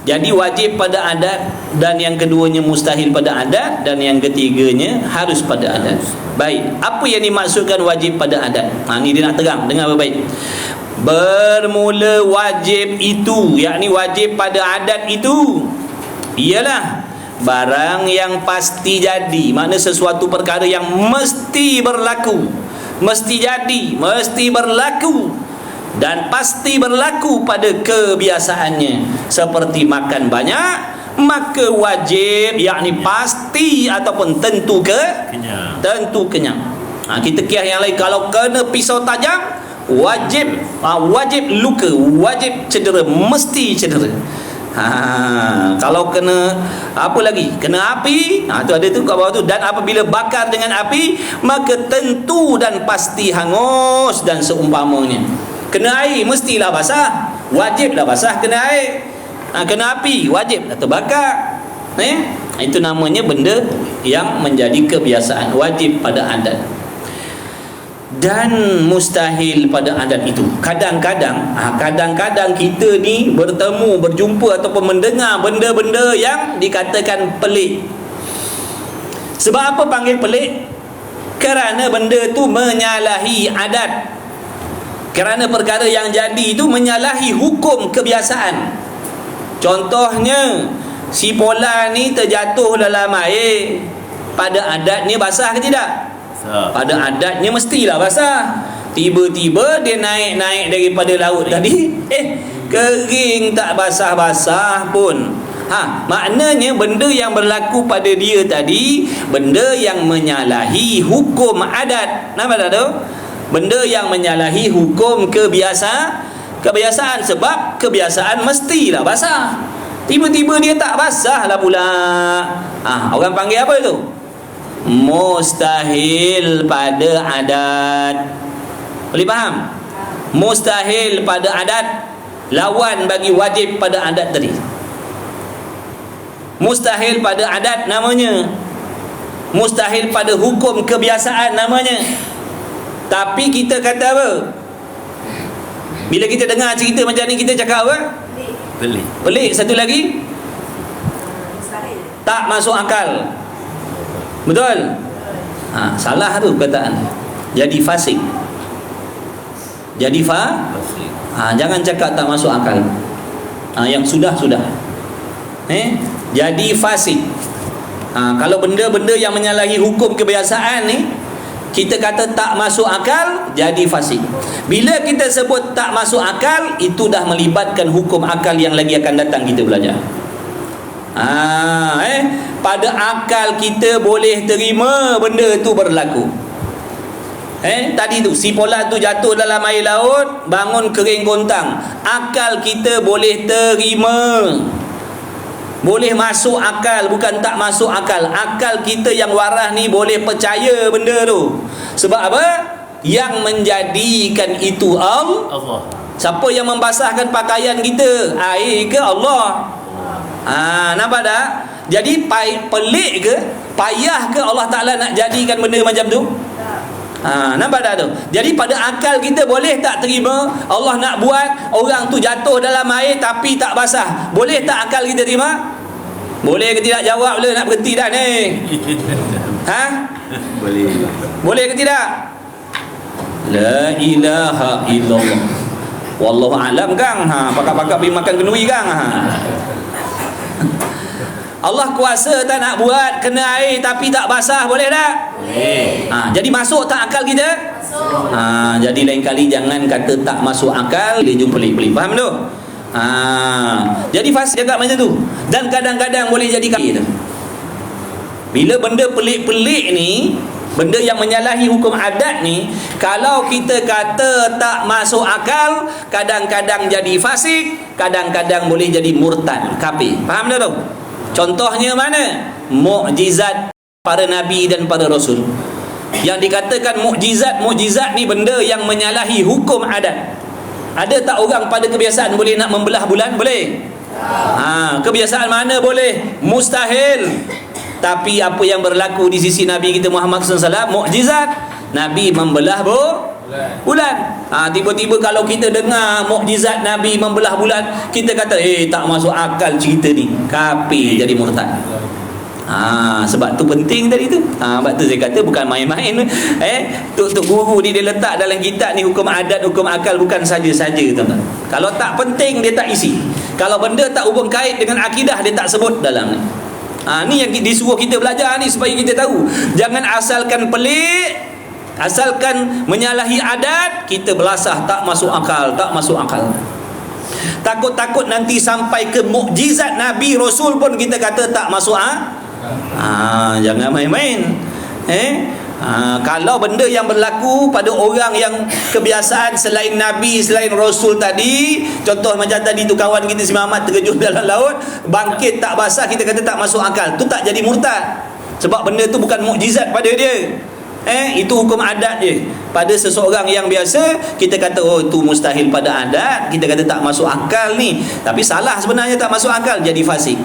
Jadi wajib pada adat, dan yang keduanya mustahil pada adat, dan yang ketiganya harus pada adat. Baik, apa yang dimaksudkan wajib pada adat? Ni dia nak terang, dengar baik-baik. Bermula wajib itu, yakni wajib pada adat itu, ialah barang yang pasti jadi. Makna sesuatu perkara yang mesti berlaku, mesti jadi, mesti berlaku, dan pasti berlaku pada kebiasaannya. Seperti makan banyak, maka wajib, yakni pasti ataupun tentu kenyang. Kita kias yang lain. Kalau kena pisau tajam, wajib luka, wajib cedera, mesti cedera. Kalau kena apa lagi? Kena api, tu ada tu kat bawah tu. Dan apabila bakar dengan api, maka tentu dan pasti hangus dan seumpamanya. Kena air, mestilah basah, wajiblah basah. Kena air, kena api, wajib terbakar. Itu namanya benda yang menjadi kebiasaan, wajib pada adat. Dan mustahil pada adat itu. Kadang-kadang kita ni berjumpa ataupun mendengar benda-benda yang dikatakan pelik. Sebab apa panggil pelik? Kerana benda tu menyalahi adat. Kerana perkara yang jadi itu menyalahi hukum kebiasaan. Contohnya, si Polan ni terjatuh dalam air. Pada adatnya basah ke tidak? Pada adatnya mestilah basah. Tiba-tiba dia naik daripada laut tadi, kering, tak basah-basah pun. Maknanya benda yang berlaku pada dia tadi, benda yang menyalahi hukum adat. Nampak tak tu? Benda yang menyalahi hukum kebiasaan. Sebab kebiasaan mestilah basah. Tiba-tiba dia tak basah lah pula. Orang panggil apa tu? mustahil pada adat. Boleh faham? Mustahil pada adat lawan bagi wajib pada adat tadi. Mustahil pada adat namanya, mustahil pada hukum kebiasaan namanya. Tapi kita kata apa? Bila kita dengar cerita macam ni, kita cakap apa? Pelik. Pelik. Satu lagi, tak masuk akal. Betul? Salah tu perkataan. Jadi fasik. Jadi jangan cakap tak masuk akal. Yang sudah. Jadi fasik. Kalau benda-benda yang menyalahi hukum kebiasaan ni, kita kata tak masuk akal, jadi fasik. Bila kita sebut tak masuk akal, itu dah melibatkan hukum akal yang lagi akan datang kita belajar. Pada akal kita boleh terima benda tu berlaku. Tadi tu si polat tu jatuh dalam air laut, bangun kering gontang. Akal kita boleh terima, boleh masuk akal, bukan tak masuk akal. Akal kita yang waras ni boleh percaya benda tu. Sebab apa? Yang menjadikan itu Allah. Siapa yang membasahkan pakaian kita? Air ke Allah? Nampak tak? Jadi pelik ke, payah ke Allah Ta'ala nak jadikan benda macam tu? Nampak tak tu? Jadi pada akal kita boleh tak terima Allah nak buat orang tu jatuh dalam air tapi tak basah? Boleh tak akal kita terima? Boleh ke tidak? Jawab le, nak berhenti dah ni. Boleh. Boleh ke tidak? La ilaha illallah. Wallahu alam kang. Pakak-pakak pergi makan kenduri kang. Allah kuasa tak nak buat kena air tapi tak basah, boleh tak? Boleh. Jadi masuk tak akal kita? Masuk. Jadi lain kali jangan kata tak masuk akal, dia jumpa pelik-pelik. Faham tu? Jadi fasih agak macam tu. Dan kadang-kadang boleh jadi kaki tu. Bila benda pelik-pelik ni, benda yang menyalahi hukum adat ni, kalau kita kata tak masuk akal, kadang-kadang jadi fasik, kadang-kadang boleh jadi murtad, kafir. Faham tak tu? Contohnya mana? Mukjizat para nabi dan para rasul. Yang dikatakan mukjizat ni benda yang menyalahi hukum adat. Ada tak orang pada kebiasaan boleh nak membelah bulan? Boleh. Kebiasaan mana boleh? Mustahil. Tapi apa yang berlaku di sisi Nabi kita Muhammad SAW, mukjizat. Nabi membelah bulan. Tiba-tiba kalau kita dengar mukjizat Nabi membelah bulan, kita kata tak masuk akal cerita ni, kafir, jadi murtad. Sebab tu penting tadi tu. Sebab tu saya kata bukan main-main. Tok guru ni dia letak dalam kitab ni hukum adat, hukum akal, bukan saja-saja, tuan-tuan. Kalau tak penting dia tak isi. Kalau benda tak hubung kait dengan akidah, dia tak sebut dalam ni. Ni yang disuruh kita belajar ni, supaya kita tahu. Jangan asalkan pelik, asalkan menyalahi adat, kita belasah tak masuk akal, tak masuk akal. Takut-takut nanti sampai ke mukjizat Nabi Rasul pun kita kata tak masuk jangan main-main. Kalau benda yang berlaku pada orang yang kebiasaan selain Nabi, selain Rasul tadi, contoh macam tadi tu kawan kita si Muhammad terjun dalam laut, bangkit tak basah, kita kata tak masuk akal, tu tak jadi murtad. Sebab benda tu bukan mukjizat pada dia. Itu hukum adat je. Pada seseorang yang biasa, kita kata itu mustahil pada adat, kita kata tak masuk akal ni. Tapi salah sebenarnya, tak masuk akal, jadi fasik.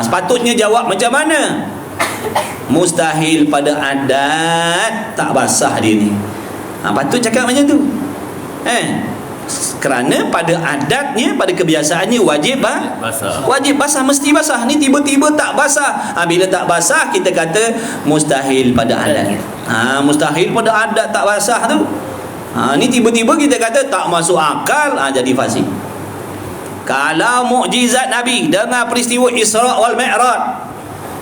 Sepatutnya jawab macam mana? Mustahil pada adat, tak basah dia ni. Patut cakap macam tu. Kerana pada adatnya, pada kebiasaannya wajib basah. Wajib basah, mesti basah. Ni tiba-tiba tak basah. Bila tak basah, kita kata mustahil pada adat. Mustahil pada adat tak basah tu. Ni tiba-tiba kita kata tak masuk akal, jadi fasik. Kalau mukjizat Nabi dengan peristiwa Isra' wal Mi'raj,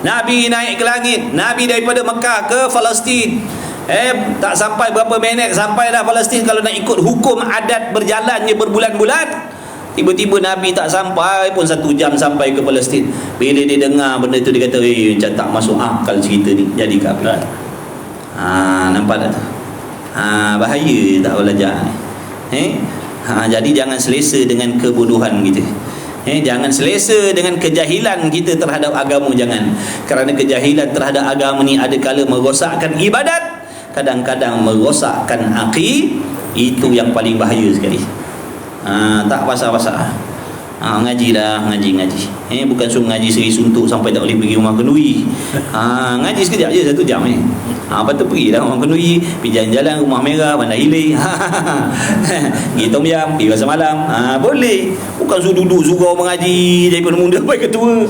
Nabi naik ke langit, Nabi daripada Mekah ke Palestin, tak sampai berapa minit sampai dah Palestin. Kalau nak ikut hukum adat berjalannya berbulan-bulan, tiba-tiba Nabi tak sampai pun 1 jam sampai ke Palestin. Bila dia dengar benda tu, dia kata macam tak masuk akal cerita ni, jadi kafir. Nampak tak tu? Bahaya tak belajar ni. Jadi jangan selesa dengan kebodohan kita. Jangan selesa dengan kejahilan kita terhadap agama, jangan. Kerana kejahilan terhadap agama ni ada kala merosakkan ibadat, kadang-kadang merosakkan akid. Itu yang paling bahaya sekali. Tak pasal-pasal. Ngaji dah, ngaji. Bukan suruh ngaji seri suntuk sampai tak boleh pergi rumah kenduri. Ngaji sekejap je 1 jam Lepas tu pergi dah rumah kenduri, pergi jalan-jalan Rumah Merah, Bandar Hilir. Pergi Tom Yam, pergi Pasar Malam. Boleh. Bukan suruh duduk surau mengaji daripada muda sampai ketua.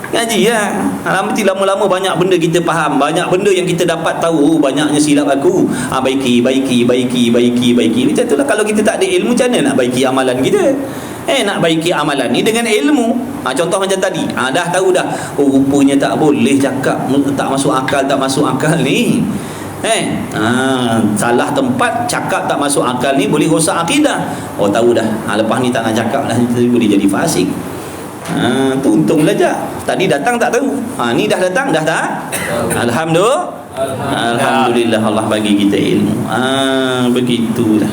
Ngaji lah. Alhamdulillah lama-lama banyak benda kita faham, banyak benda yang kita dapat tahu. Banyaknya silap aku. Baiki. Macam tu lah. Kalau kita tak ada ilmu, macam mana nak baiki amalan kita? Nak baiki amalan ni dengan ilmu. Contoh macam tadi, dah tahu dah, rupanya tak boleh cakap tak masuk akal ni. Salah tempat cakap tak masuk akal ni boleh rosak akidah. Tahu dah. Lepas ni tak nak cakap dah, boleh jadi fasik. Tu untung belajar. Tadi datang tak tahu. Ni dah datang dah tak? Alhamdulillah Allah bagi kita ilmu. Begitulah.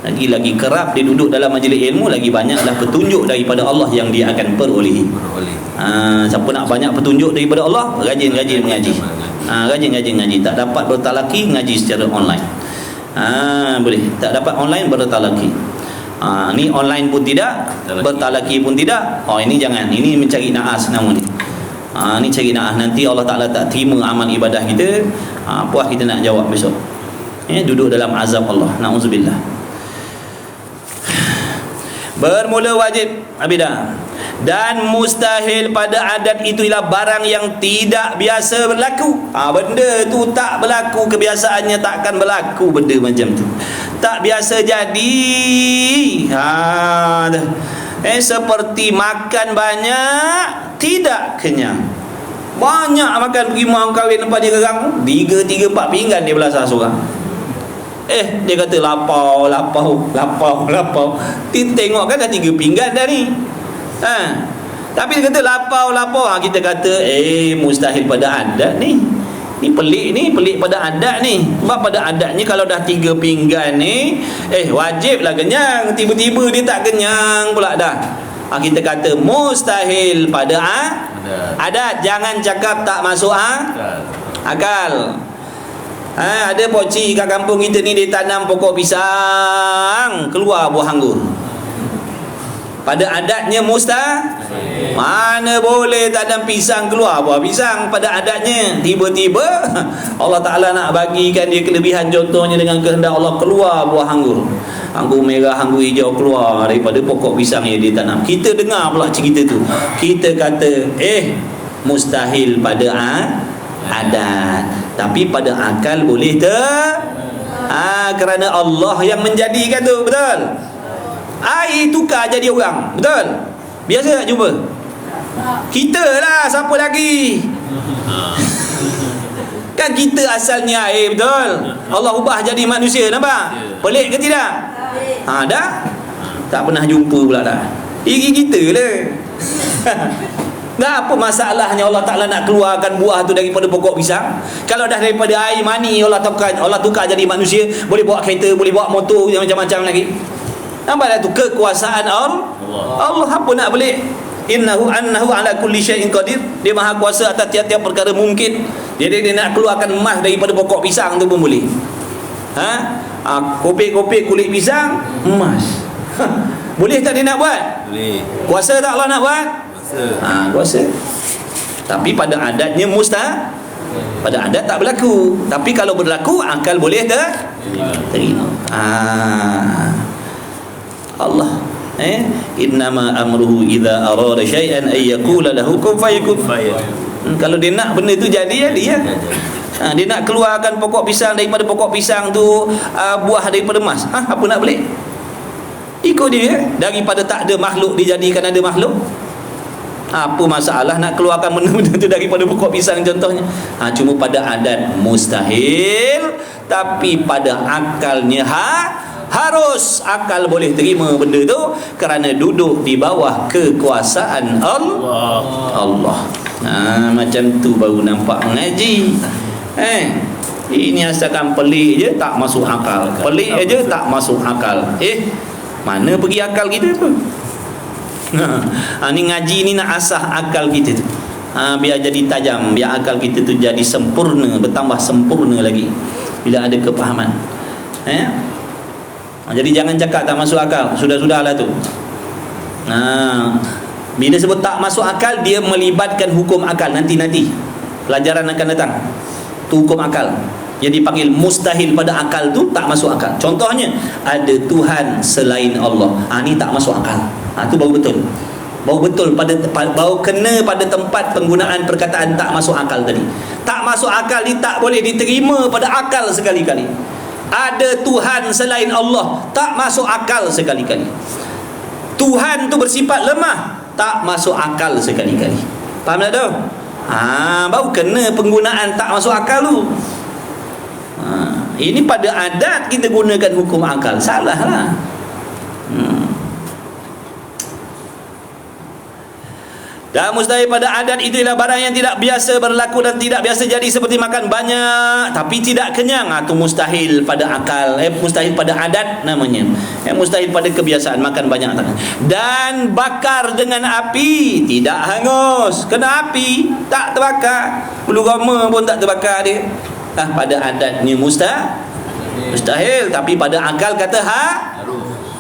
Lagi kerap dia duduk dalam majlis ilmu, lagi banyaklah petunjuk daripada Allah yang dia akan perolehi. Siapa nak banyak petunjuk daripada Allah, rajin-rajin mengaji. Rajin-rajin ngaji. Tak dapat bertalaki, ngaji secara online. Boleh. Tak dapat online, bertalaki. Ni online pun tidak, bertalaki pun tidak. Ini jangan. Ini mencari naas nama ni. Ni cari naas. Nanti Allah Ta'ala tak terima amal ibadah kita. Puas kita nak jawab besok. Duduk dalam azab Allah. Na'udzubillah. Bermula wajib abidah dan mustahil pada adat itu ialah barang yang tidak biasa berlaku. Benda tu tak berlaku, kebiasaannya takkan berlaku benda macam tu. Tak biasa jadi. Seperti makan banyak tidak kenyang. Banyak makan, pergi mau kahwin lepas dia gerang 3, 4 pinggan dia belasah seorang. Dia kata lapau. Tengok kan dah 3 pinggan dah ni. Tapi dia kata lapau. Kita kata mustahil pada adat ni. Ni pelik pada adat ni. Sebab pada adatnya kalau dah 3 pinggan ni wajiblah kenyang. Tiba-tiba dia tak kenyang pula dah. Kita kata mustahil pada adat. Jangan cakap tak masuk akal. Ada pocik kat kampung kita ni, dia tanam pokok pisang, keluar buah anggur. Pada adatnya mustahil. Mana boleh tanam pisang keluar buah pisang pada adatnya. Tiba-tiba Allah Ta'ala nak bagikan dia kelebihan, contohnya dengan kehendak Allah, keluar buah anggur. Anggur merah, anggur hijau keluar daripada pokok pisang yang dia tanam. Kita dengar pula cerita tu. Kita kata mustahil pada adat, tapi pada akal boleh kerana Allah yang menjadikan tu. Betul? Air tukar jadi orang. Betul? Biasa tak jumpa? Kita lah, siapa lagi? Kan kita asalnya air. Betul? Allah ubah jadi manusia. Nampak? Pelik ke tidak? Dah? Tak pernah jumpa pula dah. Diri kita lah. Apa masalahnya Allah Ta'ala nak keluarkan buah tu daripada pokok pisang? Kalau dah daripada air mani Allah tukar jadi manusia, boleh bawa kereta, boleh bawa motor, yang macam-macam lagi. Nampak tu kekuasaan Allah. Apa nak boleh? Annahu ala kulli syai'in qadir. Dia maha kuasa atas tiap-tiap perkara mungkin. Dia nak keluarkan emas daripada pokok pisang tu pun boleh. Kopek-kopek kulit pisang, emas. Boleh tak dia nak buat? Boleh. Kuasa tak Allah nak buat? Kuasa. Tapi pada adatnya mustahil. Pada adat tak berlaku. Tapi kalau berlaku, akal boleh terima. Allah innama amruhu idza arada syai'an ay yaqula lahu kun fayakun. Kalau dia nak benda tu jadi ya. Dia nak keluarkan pokok pisang daripada pokok pisang tu buah daripada emas. Apa nak boleh? Ikut dia. Daripada tak ada makhluk dijadikan ada makhluk. Apa masalah nak keluarkan benda-benda tu daripada pokok pisang contohnya? Cuma pada adat mustahil, tapi pada akalnya harus. Akal boleh terima benda tu kerana duduk di bawah kekuasaan Allah. Macam tu baru nampak ngaji. Ini asalkan pelik je tak masuk akal. Pelik aja tak masuk akal. Mana pergi akal kita tu? Ni ngaji ni nak asah akal kita tu. Biar jadi tajam, biar akal kita tu jadi sempurna, bertambah sempurna lagi bila ada kepahaman. Jadi jangan cakap tak masuk akal, sudah-sudahlah tu. Bila sebut tak masuk akal, dia melibatkan hukum akal. Nanti pelajaran akan datang. Tu hukum akal. Jadi dipanggil mustahil pada akal tu tak masuk akal. Contohnya ada Tuhan selain Allah. Ni tak masuk akal. Tu baru betul. Baru kena pada tempat penggunaan perkataan tak masuk akal tadi. Tak masuk akal ni tak boleh diterima pada akal sekali-kali. Ada Tuhan selain Allah, tak masuk akal sekali-kali. Tuhan tu bersifat lemah, tak masuk akal sekali-kali. Faham tak tu? Baru kena penggunaan tak masuk akal tu. Ini pada adat kita gunakan hukum akal. Salah lah. Dan mustahil pada adat itu ialah barang yang tidak biasa berlaku dan tidak biasa jadi, seperti makan banyak tapi tidak kenyang. Itu mustahil pada akal. Mustahil pada adat namanya. Mustahil pada kebiasaan makan banyak. Dan bakar dengan api tidak hangus. Kena api tak terbakar. Bulu roma pun tak terbakar dia. Pada adatnya mustahil, tapi pada akal kata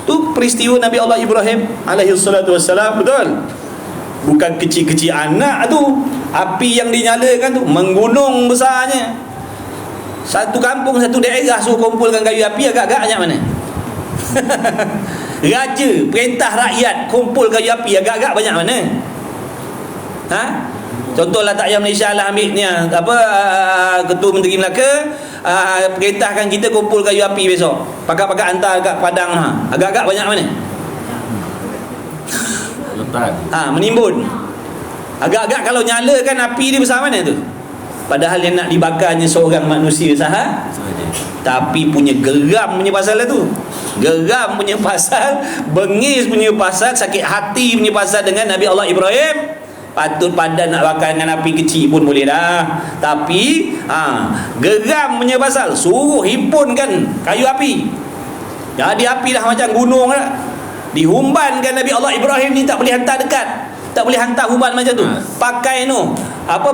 tu peristiwa Nabi Allah Ibrahim alaihi salatu wassalam, betul? Bukan kecil-kecil anak tu. Api yang dinyalakan tu menggunung besarnya. Satu kampung, satu daerah suruh kumpulkan kayu api, agak-agak banyak mana? Raja perintah rakyat kumpul kayu api, agak-agak banyak mana? Contohlah tak payah Malaysia lah, ambil ni Ketua Menteri Melaka perintahkan kita kumpul kayu api besok, pakat-pakat hantar kat Padang. Agak-agak banyak mana? Menimbun. Agak-agak kalau nyalakan api dia besar mana tu? Padahal yang nak dibakarnya seorang manusia sahaja. Tapi punya geram punya pasal lah tu. Geram punya pasal, bengis punya pasal, sakit hati punya pasal dengan Nabi Allah Ibrahim. Patut padan nak bakar dengan api kecil pun boleh dah. Tapi geram punya pasal, suruh himpunkan kayu api. Jadi api dah macam gunung lah. Dihumbankan Nabi Allah Ibrahim ni, tak boleh hantar dekat, tak boleh hantar humban macam tu. Pakai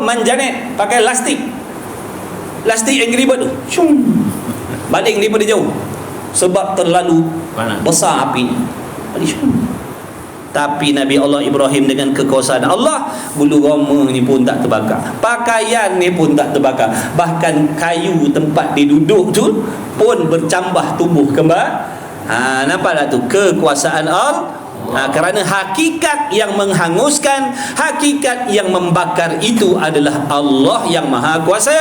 manjanet, pakai lastik Angry Bird tu, baling daripada jauh, sebab terlalu besar apinya. Tapi Nabi Allah Ibrahim dengan kekuasaan Allah, bulu roma ni pun tak terbakar, pakaian ni pun tak terbakar, bahkan kayu tempat dia duduk tu pun bercambah tumbuh kembang. Nampaklah tu kekuasaan Allah. Kerana hakikat yang menghanguskan, hakikat yang membakar itu adalah Allah yang Maha Kuasa,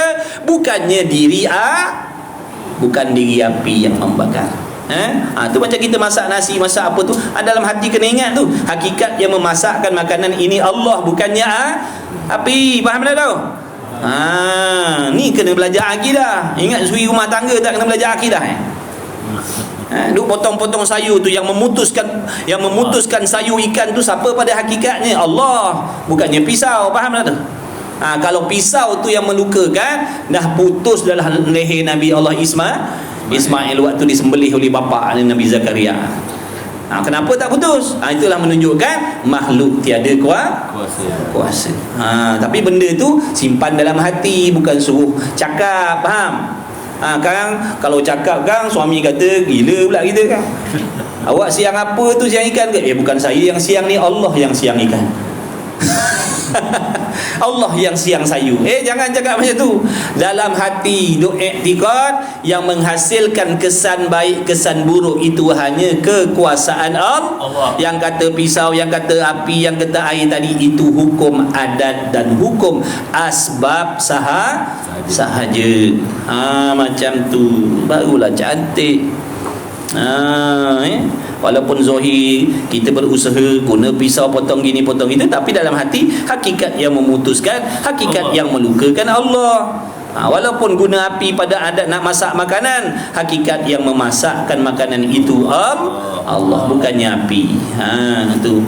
bukannya bukan diri api yang membakar. Tu macam kita masak nasi, masak apa tu, dalam hati kena ingat tu, hakikat yang memasakkan makanan ini Allah, bukannya api. Faham tak tu? Ni kena belajar akidah. Ingat suri rumah tangga tak kena belajar akidah. Duk potong-potong sayur tu, yang memutuskan sayur ikan tu siapa pada hakikatnya? Allah, bukannya pisau. Faham tak tu? Kalau pisau tu yang melukakan, dah putus dalam leher Nabi Allah Ismail waktu disembelih oleh bapa Nabi Zakaria. Kenapa tak putus? Itulah menunjukkan makhluk tiada kuasa. Tapi benda tu simpan dalam hati, bukan suruh cakap. Faham? Kan kalau cakap kan suami kata gila pula kita kan. Awak siang apa tu, siang ikan ke? Bukan saya yang siang ni, Allah yang siang ikan. Allah yang siang sayur. Jangan cakap macam tu. Dalam hati duk i'tiqad, yang menghasilkan kesan baik kesan buruk itu hanya kekuasaan Allah. Yang kata pisau, yang kata api, yang kata air tadi itu hukum adat dan hukum asbab sahaja. Macam tu barulah cantik. Walaupun zahir kita berusaha guna pisau potong gini potong itu, tapi dalam hati hakikat yang memutuskan, hakikat yang melukakan Allah. Walaupun guna api pada adat nak masak makanan, hakikat yang memasakkan makanan itu Allah, bukannya api. Itu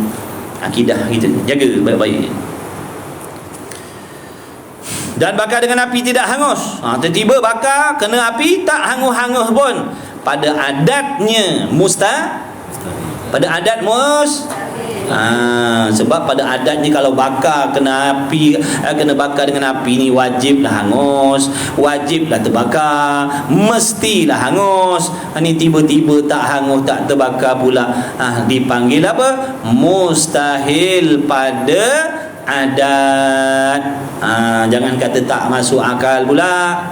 akidah kita, jaga baik-baik. Dan bakar dengan api tidak hangus. Tiba-tiba bakar kena api tak hangus-hangus pun. Pada adatnya mustahil. Pada adat sebab pada adatnya kalau bakar kena api, kena bakar dengan api ni wajiblah hangus, wajiblah terbakar, mestilah hangus. Ni tiba-tiba tak hangus, tak terbakar pula, dipanggil apa? Mustahil pada adat. Jangan kata tak masuk akal pula.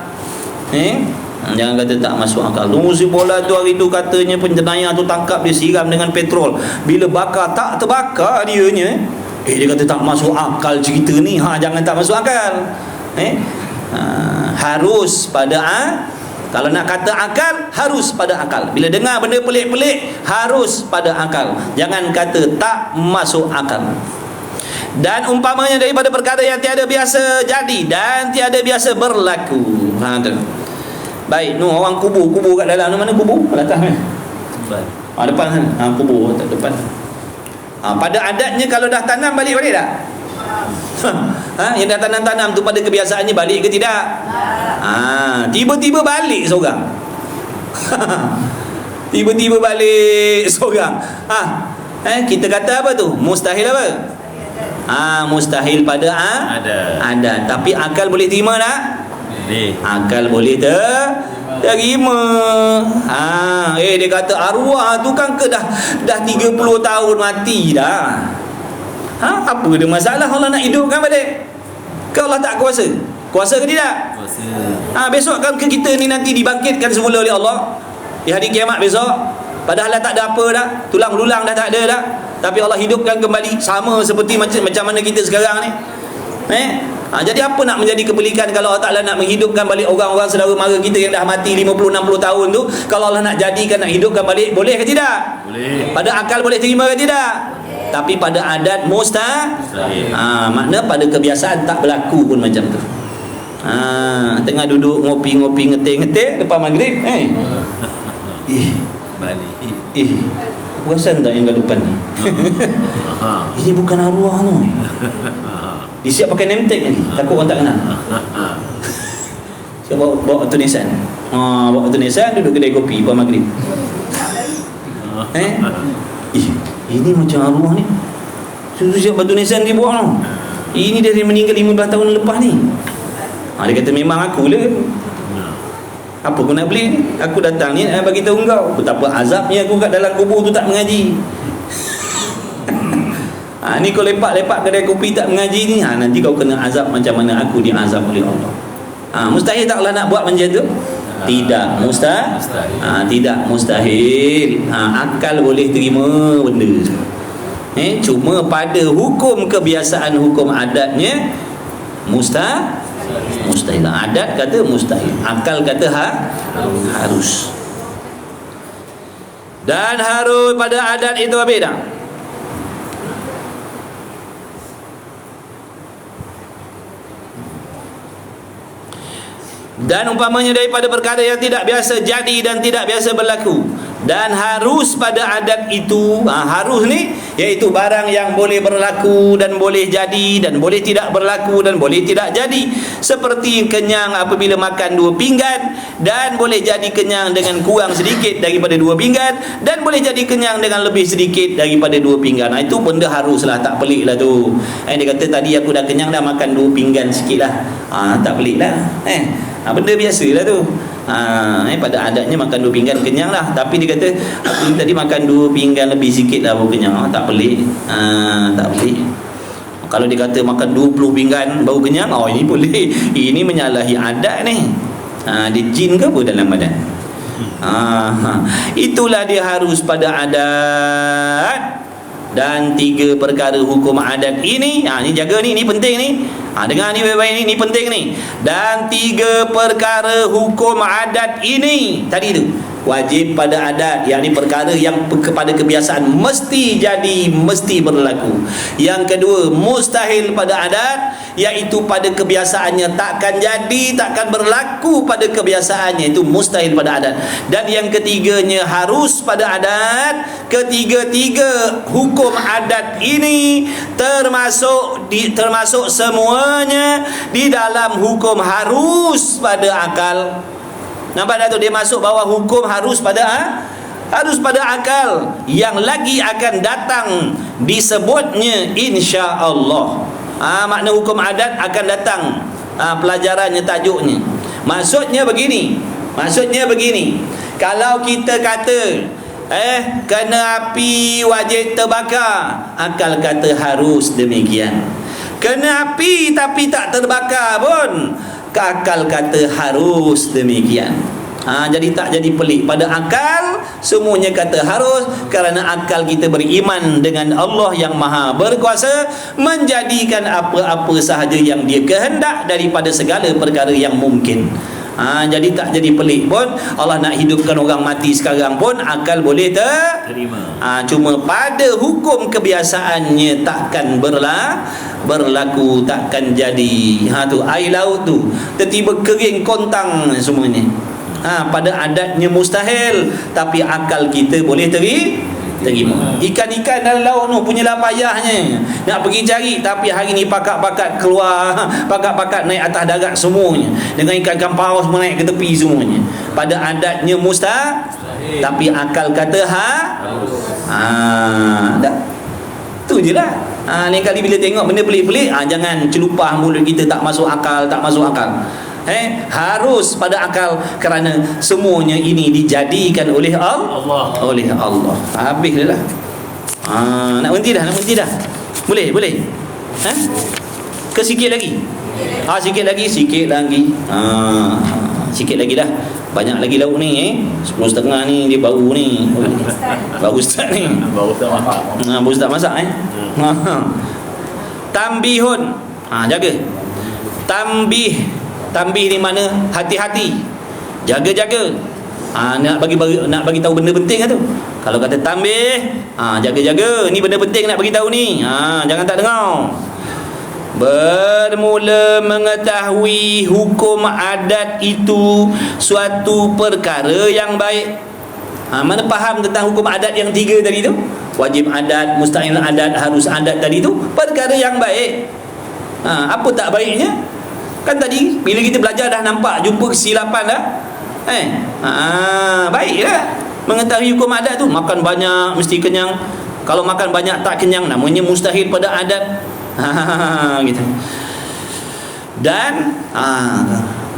Jangan kata tak masuk akal. Si bola tu hari tu katanya penjenayah tu tangkap, dia siram dengan petrol, bila bakar tak terbakar dianya. Dia kata tak masuk akal cerita ni. Jangan tak masuk akal. Harus pada kalau nak kata akal, harus pada akal. Bila dengar benda pelik-pelik, harus pada akal. Jangan kata tak masuk akal. Dan umpamanya daripada perkara yang tiada biasa jadi dan tiada biasa berlaku. Baik, orang kubur kat dalam mana kubur? Kat atas kan? Depan kan? Kubur kat depan. Pada adatnya kalau dah tanam balik tak? Yang dah tanam-tanam tu pada kebiasaannya balik ke tidak? Tiba-tiba balik seorang. Tiba-tiba balik seorang. Kita kata apa tu? Mustahil apa? Mustahil pada adat. Tapi akal boleh terima tak? Akal boleh terima. Dia kata arwah tu kan dah 30 tahun mati dah. Apa dia masalah Allah nak hidupkan balik? Ke Allah tak kuasa? Kuasa ke tidak? Kuasa. Besok kan ke kita ni nanti dibangkitkan semula oleh Allah di hari kiamat besok. Padahal dah tak ada apa dah, tulang belulang dah tak ada dah, tapi Allah hidupkan kembali sama seperti macam mana kita sekarang ni. Jadi apa nak menjadi kebelikan kalau Allah Ta'ala nak menghidupkan balik orang-orang saudara mara kita yang dah mati 50-60 tahun tu? Kalau Allah nak jadikan, nak hidupkan balik, boleh ke tidak? Boleh. Pada akal boleh terima ke tidak? Boleh. Tapi pada adat mustahil. Makna pada kebiasaan tak berlaku pun macam tu. Tengah duduk ngopi-ngopi ngetik-ngetik depan maghrib, balik. Perasan tak yang kat depan ni? Ini bukan arwah tu. Disiap pakai name tag ni, takut orang tak kenal. Saya bawa tu Nissan. Bawa tu Nissan, duduk kedai kopi lepas maghrib. Ini macam arwah ni. Siap batu Nissan dia buat tu. Ini dari meninggal 15 tahun lepas ni. Dia kata memang aku lah. Apa aku nak beli ni? Aku datang ni bagi tahu engkau betapa azabnya aku kat dalam kubur tu tak mengaji. Ni kau lepak-lepak kedai kopi tak mengaji ni, nanti kau kena azab macam mana aku diazab oleh Allah. Mustahil tak Allah nak buat macam tu? Tidak mustahil. Tidak mustahil. Akal boleh terima benda tu. Cuma pada hukum kebiasaan, hukum adatnya mustahil. Adat kata mustahil, akal kata harus. Dan harus pada adat itu beda. Dan umpamanya daripada perkara yang tidak biasa jadi dan tidak biasa berlaku, dan harus pada adat itu, harus ni iaitu barang yang boleh berlaku dan boleh jadi dan boleh tidak berlaku dan boleh tidak jadi, seperti kenyang apabila makan 2 pinggan, dan boleh jadi kenyang dengan kurang sedikit daripada 2 pinggan, dan boleh jadi kenyang dengan lebih sedikit daripada 2 pinggan. Itu benda haruslah, tak pelik lah tu. Dia kata tadi aku dah kenyang dah, makan 2 pinggan sikit lah. Tak pelik lah. Benda biasa lah tu. Pada adatnya makan 2 pinggan kenyang lah. Tapi dia kata aku tadi makan 2 pinggan lebih sikit lah baru kenyang. Tak pelik. Tak pelik. Kalau dia kata makan 20 pinggan baru kenyang, ini boleh. Ini menyalahi adat ni. Dia jin ke apa dalam badan? Itulah dia harus pada adat. Dan 3 perkara hukum adat ini, ni jaga ni penting ni. Dengar ni baik-baik ni penting ni. Dan 3 perkara hukum adat ini tadi tu wajib pada adat, yakni perkara yang kepada kebiasaan mesti jadi, mesti berlaku. Yang kedua mustahil pada adat, iaitu pada kebiasaannya takkan jadi, takkan berlaku pada kebiasaannya, itu mustahil pada adat. Dan yang ketiganya harus pada adat. Ketiga-tiga hukum adat ini termasuk semuanya di dalam hukum harus pada akal. Nampak tak tu, dia masuk bawah hukum harus pada harus pada akal. Yang lagi akan datang disebutnya insya-Allah. Makna hukum adat akan datang, pelajarannya, tajuknya. Maksudnya begini, kalau kita kata kena api wajib terbakar, akal kata harus demikian. Kena api tapi tak terbakar pun, akal kata harus demikian. Jadi tak jadi pelik. Pada akal semuanya kata harus, kerana akal kita beriman dengan Allah yang maha berkuasa menjadikan apa-apa sahaja yang dia kehendak daripada segala perkara yang mungkin. Jadi tak jadi pelik pun. Allah nak hidupkan orang mati sekarang pun akal boleh terima. Cuma pada hukum kebiasaannya takkan berlaku, takkan jadi. Tu air laut tu tiba-tiba kering kontang semuanya. Pada adatnya mustahil, tapi akal kita boleh terima. Ikan-ikan dalam laut tu punyalah payahnya nak pergi cari, tapi hari ni pakat-pakat keluar, pakat-pakat naik atas darat semuanya, dengan ikan-ikan paus naik ke tepi semuanya. Pada adatnya mustahil, tapi akal kata tu je lah. Ni kali bila tengok benda pelik-pelik, jangan celupah mulut kita, tak masuk akal. Harus pada akal, kerana semuanya ini dijadikan oleh Allah. Habis dah lah. Nak berhenti dah. Boleh? Ke sikit lagi? Sikit lagi. Sikit lagi dah. Banyak lagi lauk ni 10.30 ni dia baru ni. Baru start ni. Baru start masak Tambihun. Jaga. Tambih ni mana? Hati-hati, jaga-jaga. Nak bagi tahu benda penting tu. Kalau kata tambih, jaga-jaga, ni benda penting nak bagi tahu ni. Jangan tak dengar. Bermula mengetahui hukum adat itu suatu perkara yang baik. Mana faham tentang hukum adat yang 3 tadi tu? Wajib adat, mustahil adat, harus adat tadi tu perkara yang baik. Apa tak baiknya? Kan tadi bila kita belajar dah nampak, jumpa kesilapan dah. Baiklah mengetahui hukum adat tu. Makan banyak mesti kenyang. Kalau makan banyak tak kenyang, namanya mustahil pada adat. Gitu. Dan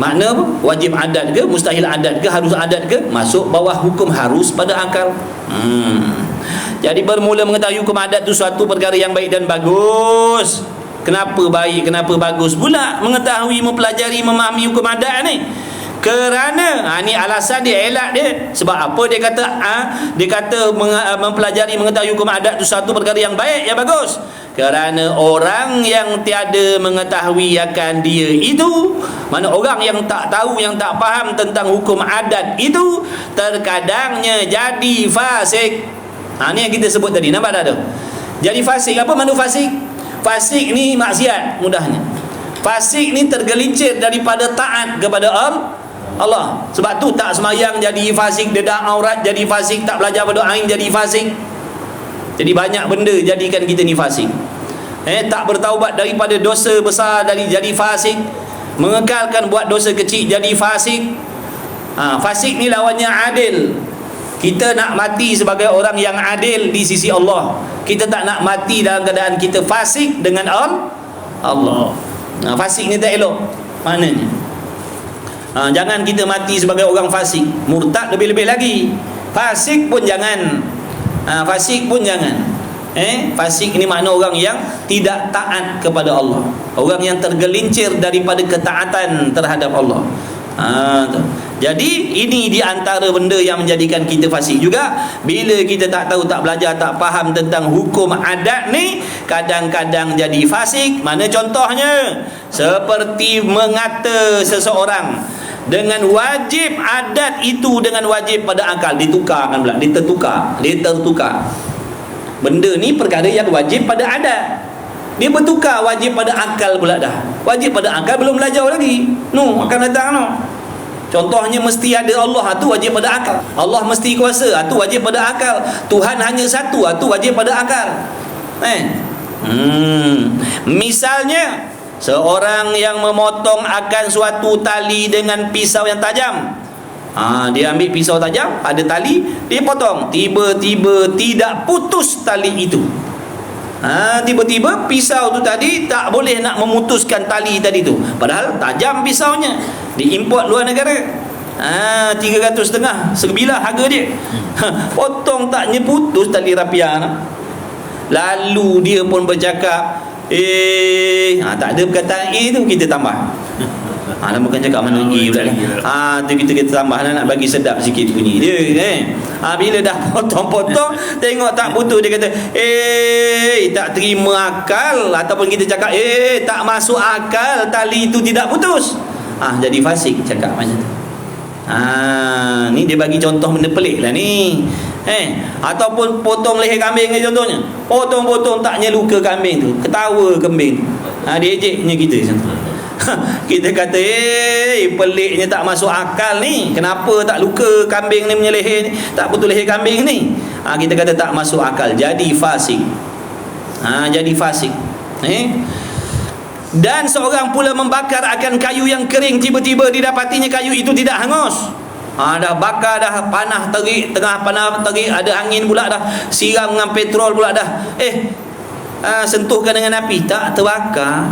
makna apa? Wajib adat ke, mustahil adat ke, harus adat ke, masuk bawah hukum harus pada akal. Jadi bermula mengetahui hukum adat tu suatu perkara yang baik dan bagus. Kenapa baik, kenapa bagus pula mengetahui, mempelajari, memahami hukum adat ni? Kerana ni alasan dia, elak dia. Sebab apa dia kata? Dia kata mempelajari, mengetahui hukum adat itu satu perkara yang baik, yang bagus. Kerana orang yang tiada mengetahui akan dia itu, mana orang yang tak tahu, yang tak faham tentang hukum adat itu, terkadangnya jadi fasik. Ni yang kita sebut tadi, nampak tak tu? Jadi fasik. Apa makna fasik? Fasik ni maksiat, mudahnya. Fasik ni tergelincir daripada taat kepada Allah. Sebab tu tak semayang jadi fasik, dedak aurat jadi fasik, tak belajar berdoa jadi fasik. Jadi banyak benda jadikan kita ni fasik. Tak bertaubat daripada dosa besar jadi fasik. Mengekalkan buat dosa kecil jadi fasik. Fasik ni lawannya adil. Kita nak mati sebagai orang yang adil di sisi Allah. Kita tak nak mati dalam keadaan kita fasik dengan Allah. Fasik ni tak elok maknanya. Jangan kita mati sebagai orang fasik. Murtad lebih-lebih lagi. Fasik pun jangan. Fasik ni makna orang yang tidak taat kepada Allah, orang yang tergelincir daripada ketaatan terhadap Allah. Jadi ini di antara benda yang menjadikan kita fasik juga. Bila kita tak tahu, tak belajar, tak faham tentang hukum adat ni, kadang-kadang jadi fasik. Mana contohnya? Seperti mengata seseorang dengan wajib adat itu dengan wajib pada akal, ditukarkan pula, dia tertukar. Benda ni perkara yang wajib pada adat, dia bertukar wajib pada akal pula dah. Wajib pada akal belum belajar lagi. Akan datang Contohnya mesti ada Allah, tu wajib pada akal. Allah mesti kuasa, tu wajib pada akal. Tuhan hanya satu, tu wajib pada akal. Misalnya seorang yang memotong akan suatu tali dengan pisau yang tajam. Dia ambil pisau tajam, ada tali, dia potong. Tiba-tiba tidak putus tali itu. Tiba-tiba pisau tu tadi tak boleh nak memutuskan tali tadi tu. Padahal tajam pisaunya. Diimport luar negara. 350 sebilah harga dia. Potong taknya putus tali rapia. Lalu dia pun bercakap, tak ada perkataan tu, kita tambah. Bukan cakap mana pula ni. Tu kita tambah lah, nak bagi sedap sikit bunyi dia. Bila dah potong-potong, tengok tak putus, dia kata tak terima akal. Ataupun kita cakap tak masuk akal, tali itu tidak putus. Jadi fasik cakap macam tu. Ni dia bagi contoh benda pelik lah ni. Ataupun potong leher kambing ni contohnya. Potong-potong taknya luka kambing tu. Ketawa kambing. Dia ejeknya kita macam tu. Kita kata peliknya, tak masuk akal ni. Kenapa tak luka kambing ni punya leher ni, tak putus leher kambing ni? Kita kata tak masuk akal. Jadi fasik. Jadi fasik. Dan seorang pula membakar akan kayu yang kering, tiba-tiba didapatinya kayu itu tidak hangus. Dah bakar, dah panah terik, tengah panah terik, ada angin pula dah, siram dengan petrol pula dah. Sentuhkan dengan api, tak terbakar.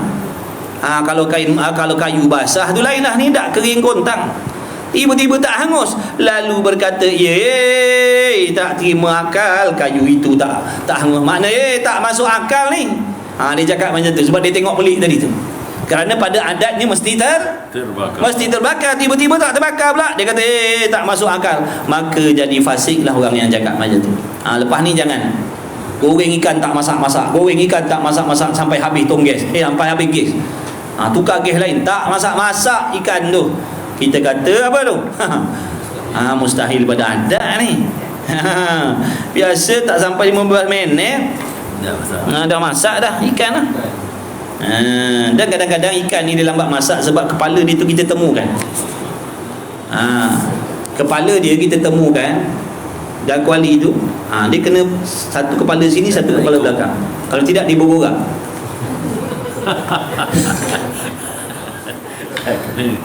Kalau kayu basah tu lain lah, ni tak kering kontang, tiba-tiba tak hangus. Lalu berkata, tak terima akal, kayu itu tak hangus. Makna tak masuk akal ni. Dia cakap macam tu sebab dia tengok pelik tadi tu. Kerana pada adatnya mesti terbakar, tiba-tiba tak terbakar pula. Dia kata tak masuk akal. Maka jadi fasiklah orang yang cakap macam tu. Lepas ni jangan goreng ikan tak masak-masak, goreng ikan tak masak-masak sampai habis tong gas, sampai habis gas. Tukar gas lain, tak masak-masak ikan tu. Kita kata apa tu? Mustahil pada adat ni. Biasa tak sampai 15 minit dah masak dah ikan lah. Dan kadang-kadang ikan ni dia lambat masak sebab kepala dia tu kita temukan. Kepala dia kita temukan dan kuali tu, dia kena satu kepala sini, satu kepala belakang. Kalau tidak dia berborak.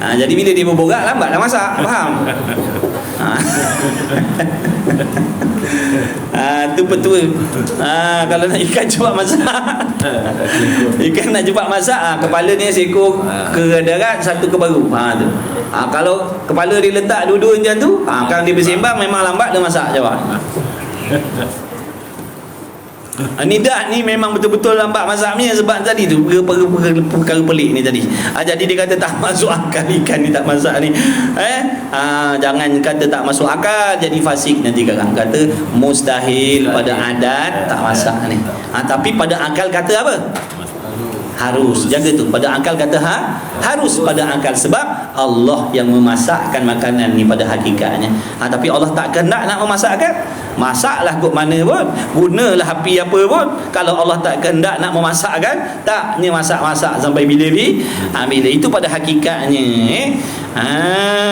Jadi bila dia berborak, lambatlah masak, faham? Tu betul. Kalau nak ikan cepat masak, ikan nak cepat masak, kepala ni seekor ke darat, satu ke baru. Tu. Kalau kepala dia letak dua-dua macam tu, kalau dia bersembang memang lambat dia masak cepat. Nidah ni memang betul-betul lambat masaknya sebab tadi tu perkara pelik ni tadi. Jadi dia kata tak masuk akal ikan ni tak masak ni. Jangan kata tak masuk akal jadi fasik. Nanti kakak kata mustahil pada adat tak masak ni. Tapi pada akal kata apa? Harus. Jaga tu. Pada akal kata harus pada akal sebab Allah yang memasakkan makanan ni pada hakikatnya. Tapi Allah tak kehendak nak memasakkan. Masaklah kot mana pun, gunalah api apa pun. Kalau Allah tak kehendak nak memasakkan, taknya masak-masak sampai bila itu pada hakikatnya.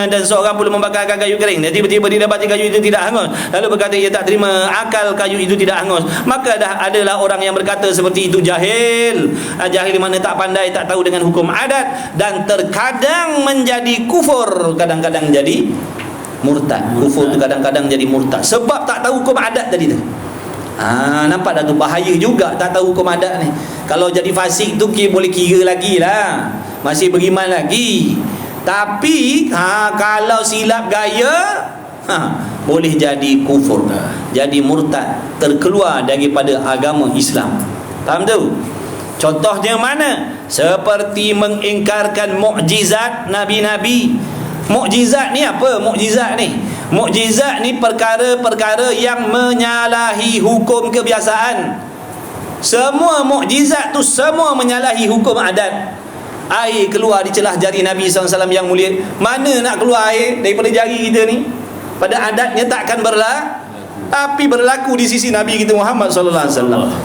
Dan seorang pula membakarkan kayu kering dan tiba-tiba dia dapati kayu itu tidak hangus, lalu berkata ia tak terima akal kayu itu tidak hangus. Maka adalah orang yang berkata seperti itu jahil. Jahil mana tak pandai, tak tahu dengan hukum adat, dan terkadang menjadi kufur, kadang-kadang jadi murtad. Kufur tu kadang-kadang jadi murtad sebab tak tahu hukum adat tadi tu. Nampak dah tu, bahaya juga tak tahu hukum adat ni. Kalau jadi fasik tu boleh kira lagi lah, masih beriman lagi. Tapi kalau silap gaya, boleh jadi kufur, jadi murtad, terkeluar daripada agama Islam. Faham tu? Contohnya mana? Seperti mengingkarkan mukjizat nabi-nabi. Mukjizat ni apa? Mukjizat ni perkara-perkara yang menyalahi hukum kebiasaan. Semua mukjizat tu semua menyalahi hukum adat. Air keluar di celah jari Nabi SAW yang mulia. Mana nak keluar air daripada jari kita ni? Pada adatnya takkan berlaku, tapi berlaku di sisi Nabi kita Muhammad SAW.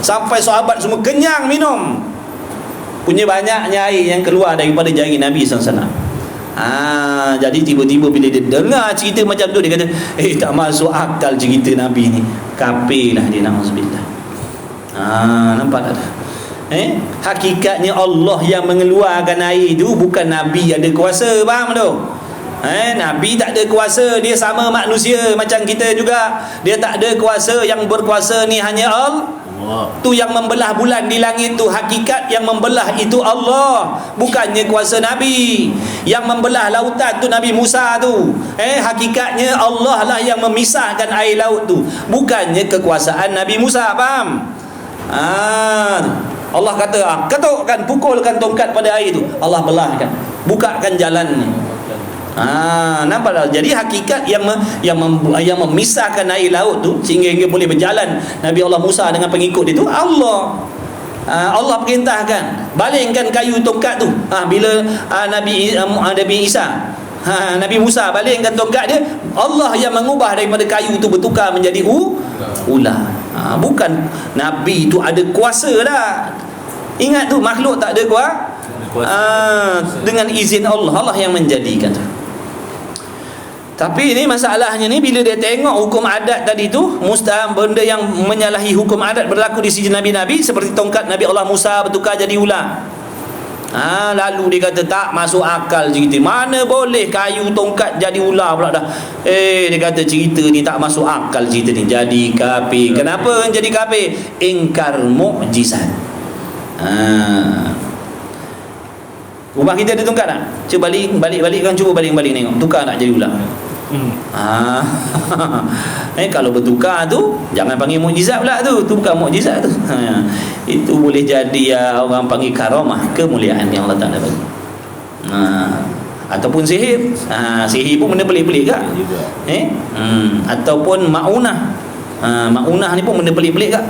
Sampai sahabat semua kenyang minum. Punya banyaknya air yang keluar daripada jari Nabi SAW. Jadi tiba-tiba bila dia dengar cerita macam tu, dia kata tak masuk akal cerita Nabi ni. Kafirlah dia, na'udzubillah. Nampak tak? Hakikatnya Allah yang mengeluarkan air itu, bukan Nabi ada kuasa. Faham tu? Nabi tak ada kuasa, dia sama manusia macam kita juga. Dia tak ada kuasa, yang berkuasa ni hanya Allah. Tu yang membelah bulan di langit tu, hakikat yang membelah itu Allah, bukannya kuasa Nabi. Yang membelah lautan tu Nabi Musa tu, hakikatnya Allah lah yang memisahkan air laut tu, bukannya kekuasaan Nabi Musa. Faham? Allah kata, ketukkan, pukulkan tongkat pada air tu, Allah belahkan, bukakan jalan ni. Nampak tak? Jadi hakikat yang memisahkan air laut tu sehingga boleh berjalan Nabi Allah Musa dengan pengikut dia tu, Allah. Allah perintahkan, balingkan kayu tongkat tu. Bila Nabi Isa, Nabi Musa balingkan tongkat dia, Allah yang mengubah daripada kayu tu bertukar menjadi ular. Bukan Nabi tu ada kuasa dah. Ingat tu, makhluk tak ada kuasa. Dengan izin Allah, Allah yang menjadikan tu. Tapi ini masalahnya ni, bila dia tengok hukum adat tadi tu, benda yang menyalahi hukum adat berlaku di sisi Nabi-Nabi, seperti tongkat Nabi Allah Musa bertukar jadi ular. Lalu dia kata tak masuk akal cerita. Mana boleh kayu tongkat jadi ular pula dah. Dia kata cerita ni tak masuk akal, cerita ni. Jadi kafir. Kenapa jadi kafir? Ingkar mukjizat. Rumah kita ada tongkat tak? Cuba balik-balikkan, cuba balik-balik tengok. Tukar tak jadi ular? Kalau bertukar tu jangan panggil mukjizat pula tu. Tu bukan mukjizat tu. Itu boleh jadi orang panggil karamah, kemuliaan yang Allah Taala bagi. Ataupun sihir. Sihir pun benda pelik-pelik tak? Ataupun maunah. Maunah ni pun benda pelik-pelik tak?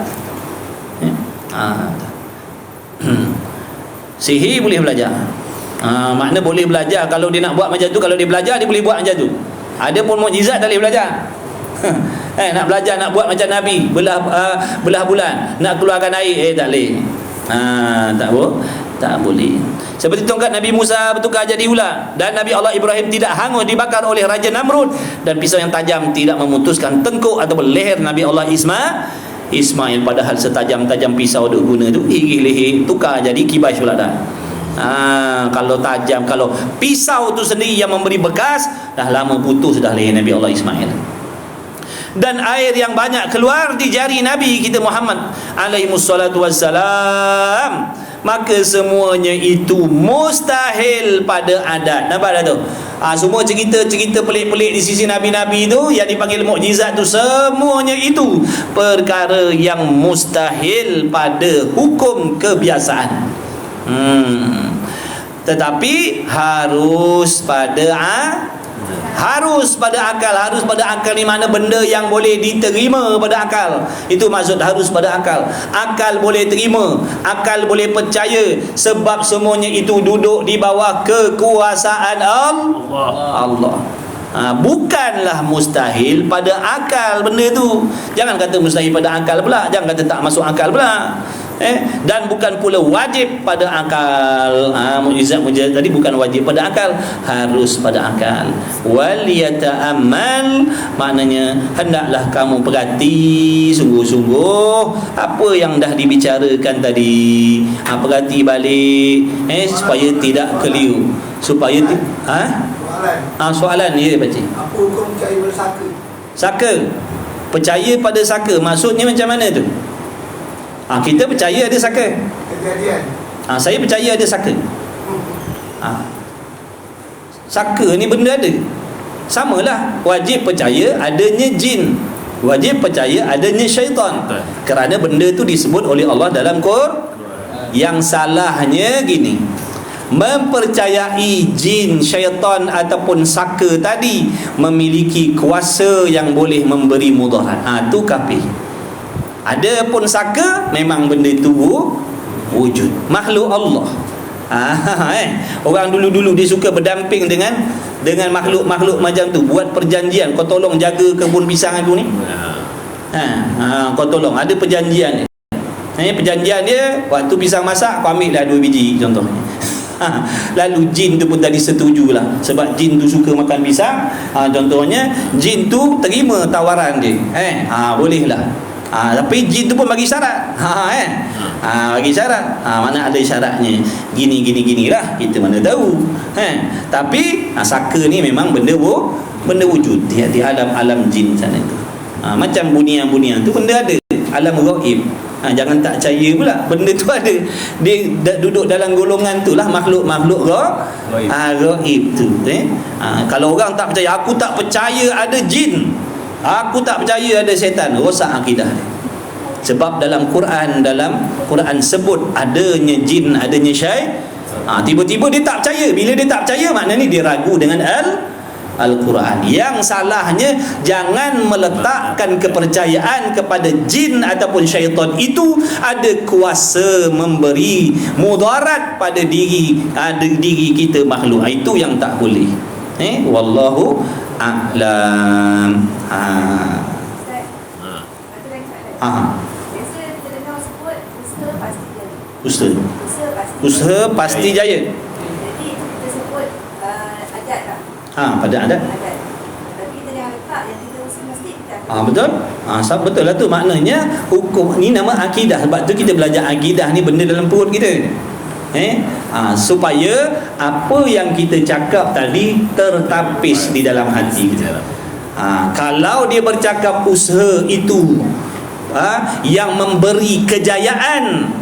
Sihir boleh belajar. Makna boleh belajar. Kalau dia nak buat macam tu, kalau dia belajar, dia boleh buat macam tu. Ada pun mukjizat tak boleh belajar. Nak belajar, nak buat macam Nabi, belah bulan, nak keluarkan air, tak boleh. Tak boleh. Seperti tongkat Nabi Musa bertukar jadi ular, dan Nabi Allah Ibrahim tidak hangus dibakar oleh Raja Namrud, dan pisau yang tajam tidak memutuskan tengkuk ataupun leher Nabi Allah Ismail, padahal setajam-tajam pisau duk guna tu, leher tukar jadi kibas pula dah. Kalau tajam, kalau pisau tu sendiri yang memberi bekas, dah lama putus dah leher Nabi Allah Ismail. Dan air yang banyak keluar di jari Nabi kita Muhammad alaihi wassalatu wassalam, maka semuanya itu mustahil pada adat. Nampak tak tu? Semua cerita-cerita pelik-pelik di sisi Nabi-Nabi tu yang dipanggil mukjizat tu, semuanya itu perkara yang mustahil pada hukum kebiasaan. Tetapi harus pada akal ni mana benda yang boleh diterima pada akal. Itu maksud harus pada akal. Akal boleh terima, akal boleh percaya, sebab semuanya itu duduk di bawah kekuasaan Allah. Bukanlah mustahil pada akal benda tu. Jangan kata mustahil pada akal pula, jangan kata tak masuk akal pula. Dan bukan pula wajib pada akal. Mukjizat tadi bukan wajib pada akal, harus pada akal. Wal yata'ammal, maknanya hendaklah kamu perhati sungguh-sungguh apa yang dah dibicarakan tadi. Perhati balik supaya tidak keliru, supaya soalan ni dia baca. Apa hukum percaya pada saka? Saka, percaya pada saka maksudnya macam mana tu? Kita percaya ada saka. Kejadian. Saya percaya ada saka. Saka ni benda ada. Samalah, wajib percaya adanya jin, wajib percaya adanya syaitan. Kerana benda tu disebut oleh Allah dalam Quran. Yang salahnya gini, mempercayai jin, syaitan ataupun saka tadi memiliki kuasa yang boleh memberi mudarat. Tu kafir. Ada pun saka, memang benda itu wujud, makhluk Allah. Orang dulu-dulu dia suka berdamping dengan makhluk-makhluk macam tu, buat perjanjian, kau tolong jaga kebun pisang aku ni. Kau tolong, ada perjanjian dia. Perjanjian dia, waktu pisang masak kau ambil dah 2 biji contohnya. Lalu jin tu pun tadi setujulah, sebab jin tu suka makan pisang. Contohnya jin tu terima tawaran dia. Bolehlah Tapi jin tu pun bagi syarat. Bagi syarat. Mana ada syaratnya. Gini lah, kita mana tahu. Tapi saka ni memang benda wujud di alam jin sana tu. Macam bunian-bunian tu benda ada. Alam ghaib. Jangan tak percaya pula, benda tu ada. Dia duduk dalam golongan tu lah, makhluk ghaib tu. Kalau orang tak percaya, aku tak percaya ada jin, aku tak percaya ada syaitan, rosak akidah. Sebab dalam Quran sebut adanya jin, adanya syaitan. Tiba-tiba dia tak percaya. Bila dia tak percaya, maknanya dia ragu dengan Al-Quran. Yang salahnya, jangan meletakkan kepercayaan kepada jin ataupun syaitan itu ada kuasa memberi mudarat pada diri kita makhluk. Itu yang tak boleh. Wallahu a'lam. Usaha pasti jaya. Jadi kita sebut adat tak? Pada adat. Tapi kita jangan letak yang kita mesti kita. Betul. Betul lah tu. Maknanya hukum ni nama akidah. Sebab tu kita belajar akidah ni benda dalam perut kita. Supaya apa yang kita cakap tadi tertapis di dalam hati kita. Kalau dia bercakap usaha itu yang memberi kejayaan,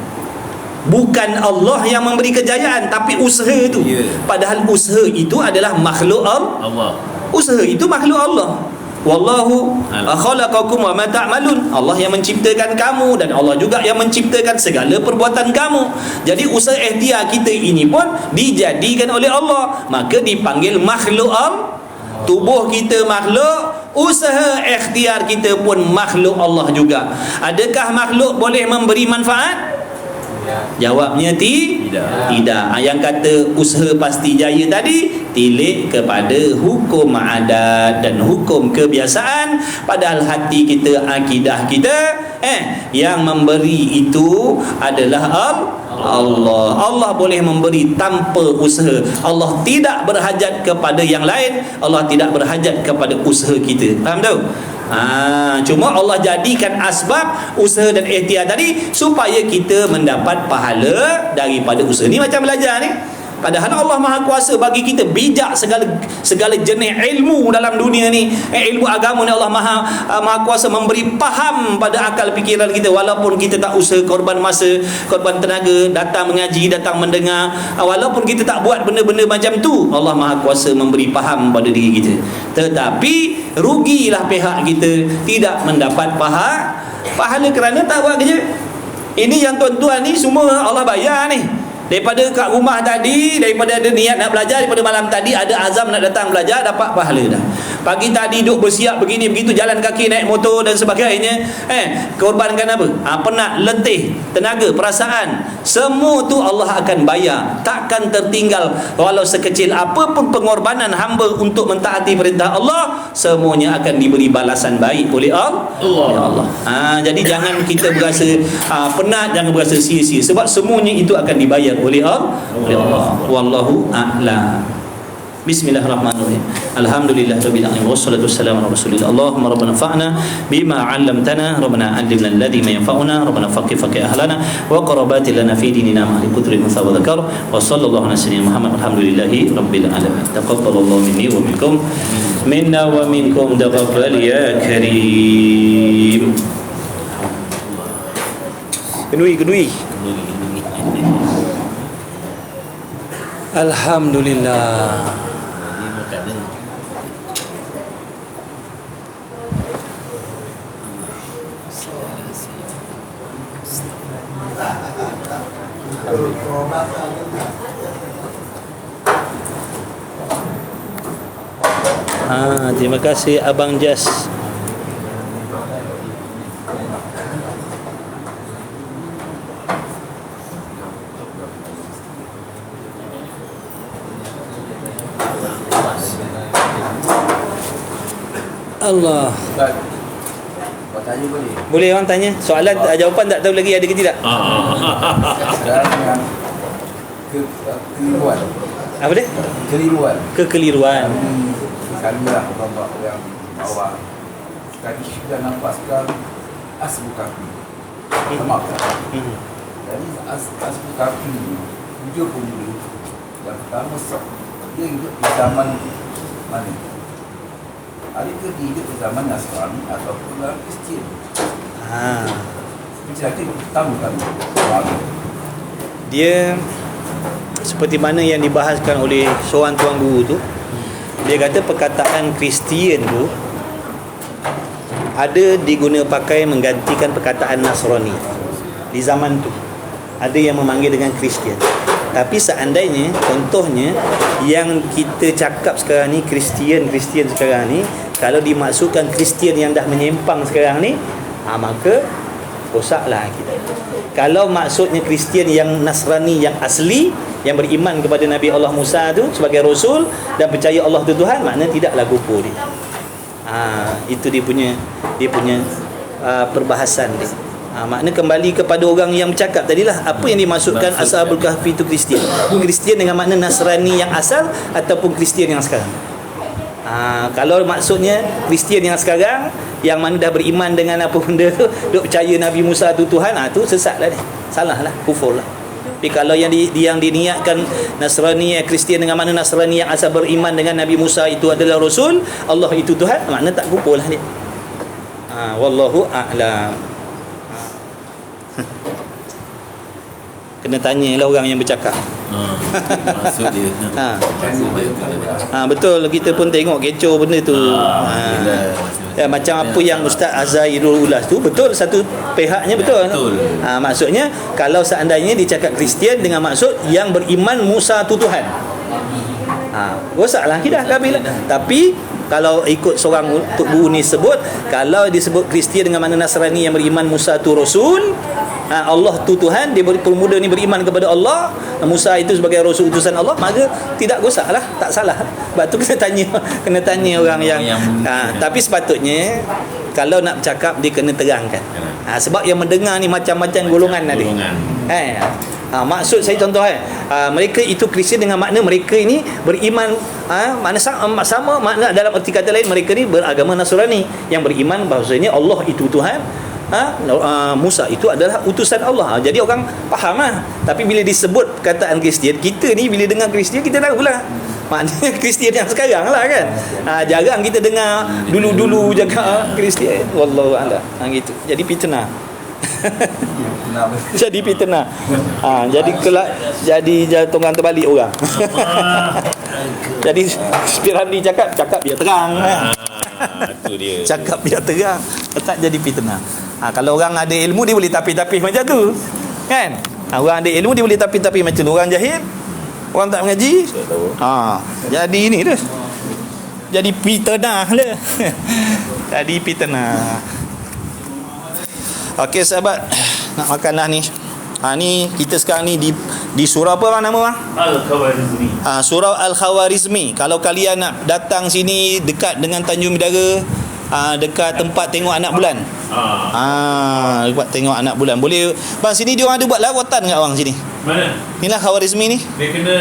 bukan Allah yang memberi kejayaan, tapi usaha itu. Padahal usaha itu adalah makhluk Allah. Usaha itu makhluk Allah. Wallahu khalaqakum wa ma ta'malun. Allah yang menciptakan kamu, dan Allah juga yang menciptakan segala perbuatan kamu. Jadi usaha ikhtiar kita ini pun dijadikan oleh Allah, maka dipanggil makhluk Allah. Tubuh kita makhluk, usaha ikhtiar kita pun makhluk Allah juga. Adakah makhluk boleh memberi manfaat? Jawabnya tidak. Yang kata usaha pasti jaya tadi tilik kepada hukum adat dan hukum kebiasaan, padahal hati kita, akidah kita yang memberi itu adalah Allah. Allah boleh memberi tanpa usaha. Allah tidak berhajat kepada yang lain. Allah tidak berhajat kepada usaha kita. Faham tak? Cuma Allah jadikan asbab usaha dan ikhtiar tadi supaya kita mendapat pahala daripada usaha. Ni macam belajar ni. Padahal Allah Maha Kuasa bagi kita bijak segala jenis ilmu dalam dunia ni. Ilmu agama ni Allah Maha Kuasa memberi faham pada akal fikiran kita, walaupun kita tak usaha, korban masa, korban tenaga, datang mengaji, datang mendengar, walaupun kita tak buat benda-benda macam tu, Allah Maha Kuasa memberi faham pada diri kita. Tetapi rugilah pihak kita tidak mendapat pahala kerana tak buat kerja. Ini yang tuan-tuan ni semua Allah bayar ni. Daripada kat rumah tadi, daripada ada niat nak belajar, daripada malam tadi ada azam nak datang belajar, dapat pahala dah. Pagi tadi duduk bersiap begini begitu, jalan kaki, naik motor dan sebagainya, korbankan apa? Penat, letih, tenaga, perasaan, semua tu Allah akan bayar. Takkan tertinggal. Walau sekecil apapun pengorbanan hamba untuk mentaati perintah Allah, semuanya akan diberi balasan baik oleh Allah. Jadi jangan kita berasa penat, jangan berasa sia-sia, sebab semuanya itu akan dibayar oleh Allah. Wallahu a'lam. Bismillahirrahmanirrahim. Alhamdulillahirabbil alamin wassalatu wassalamu ala rasulillah. Allahumma rabbana fa'na bima 'allamtana, rabbana 'allimna alladhi ma yanfa'una, rabbana faqih ahlana wa qarabati lana fi dinina ma li kutri wa dzakar wa sallallahu ala sayyidina Muhammad. Alhamdulillahi rabbil alamin. Taqabbalallahu minni wa minkum, minna wa minkum, taqabbal ya karim. Kedui. Alhamdulillah. Terima kasih Abang Jas. Allah. Tanya boleh? Boleh orang tanya. Soalan jawapan tak tahu lagi ada ke tidak? Sekarang kekeliruan. Apa dia? Kekeliruan. Misalnya lah bapak yang bawah tadi sudah nampak sekarang asbu kafir. Sama tak? Jadi asbu kafir ni 7 pemuda. Yang pertama dia hidup di zaman mana? Adakah dia hidup di zaman Nasrani ataupun dalam Kristian? Saya tahu kan. Dia seperti mana yang dibahaskan oleh seorang tuan guru tu, dia kata perkataan Kristian tu ada diguna pakai menggantikan perkataan Nasrani di zaman tu. Ada yang memanggil dengan Kristian. Tapi seandainya contohnya yang kita cakap sekarang ni Kristian sekarang ni, kalau dimaksudkan Kristian yang dah menyempang sekarang ni, maka rosaklah kita. Kalau maksudnya Kristian yang Nasrani yang asli, yang beriman kepada Nabi Allah Musa tu sebagai Rasul dan percaya Allah tu Tuhan, maknanya tidaklah kufur dia. Itu dia punya perbahasan dia. Makna kembali kepada orang yang bercakap tadilah, apa yang dimaksudkan Ashabul Kahfi itu Kristian. Kristian dengan makna Nasrani yang asal ataupun Kristian yang sekarang. Kalau maksudnya Kristian yang sekarang, yang mana dah beriman dengan apa benda tu, duk percaya Nabi Musa tu Tuhan, tu sesatlah dia. Salahlah, kufur lah. Tapi kalau yang diniatkan Nasrani, Kristian dengan makna Nasrani yang asal beriman dengan Nabi Musa itu adalah Rasul, Allah itu Tuhan, makna tak kufur lah dia. Wallahu a'lam. Kena tanyalah orang yang bercakap. Maksud dia. Betul, kita pun tengok kecoh benda tu. Macam apa yang Ustaz Azhairul ulas tu, betul, satu pihaknya betul. Maksudnya kalau seandainya dicakap Kristian dengan maksud yang beriman Musa tu Tuhan, rosaklah akidah kafir. Tapi kalau ikut seorang Tok Guru ni sebut, kalau disebut Kristian dengan makna Nasrani yang beriman Musa tu Rasul, Allah tu Tuhan, dia pemuda ni beriman kepada Allah, Musa itu sebagai Rasul utusan Allah, maka tidak rosaklah, tak salah. Sebab tu kena tanya orang yang tapi sepatutnya kalau nak bercakap dia kena terangkan. Sebab yang mendengar ni macam-macam golongan ada. Maksud saya contoh mereka itu Kristian dengan makna mereka ini beriman makna sama makna dalam erti kata lain, mereka ni beragama Nasrani yang beriman bahawasanya Allah itu Tuhan, Musa itu adalah utusan Allah. Jadi orang faham lah. Tapi bila disebut perkataan Kristian, kita ni bila dengar Kristian kita tahulah maknanya Kristian yang sekarang lah kan. Jarang kita dengar dulu-dulu jaga Kristian. Wallahu a'lam. Gitu. Jadi fitnah. Jadi fitnah. Jadi jantungan terbalik orang. Jadi Piramli cakap biar terang. Itu dia. Cakap biar terang, tak jadi fitnah. Kalau orang ada ilmu dia boleh tapis-tapis macam tu. Kan? Orang ada ilmu dia boleh tapis-tapis macam tu. Orang jahil, orang tak mengaji, jadi ini dah. Jadi fitnah lah. Jadi fitnah. Okey sahabat, nak makan dah ni. Ni kita sekarang ni di surau apa bang, nama bang? Al-Khawarizmi. Surau Al-Khawarizmi. Kalau kalian nak datang sini dekat dengan Tanjung Bidara, dekat tempat tengok anak bulan. Tempat tengok anak bulan. Boleh bang, sini dia orang ada buat lawatan kat bang sini. Mana? Inilah Khawarizmi ni. Dia kena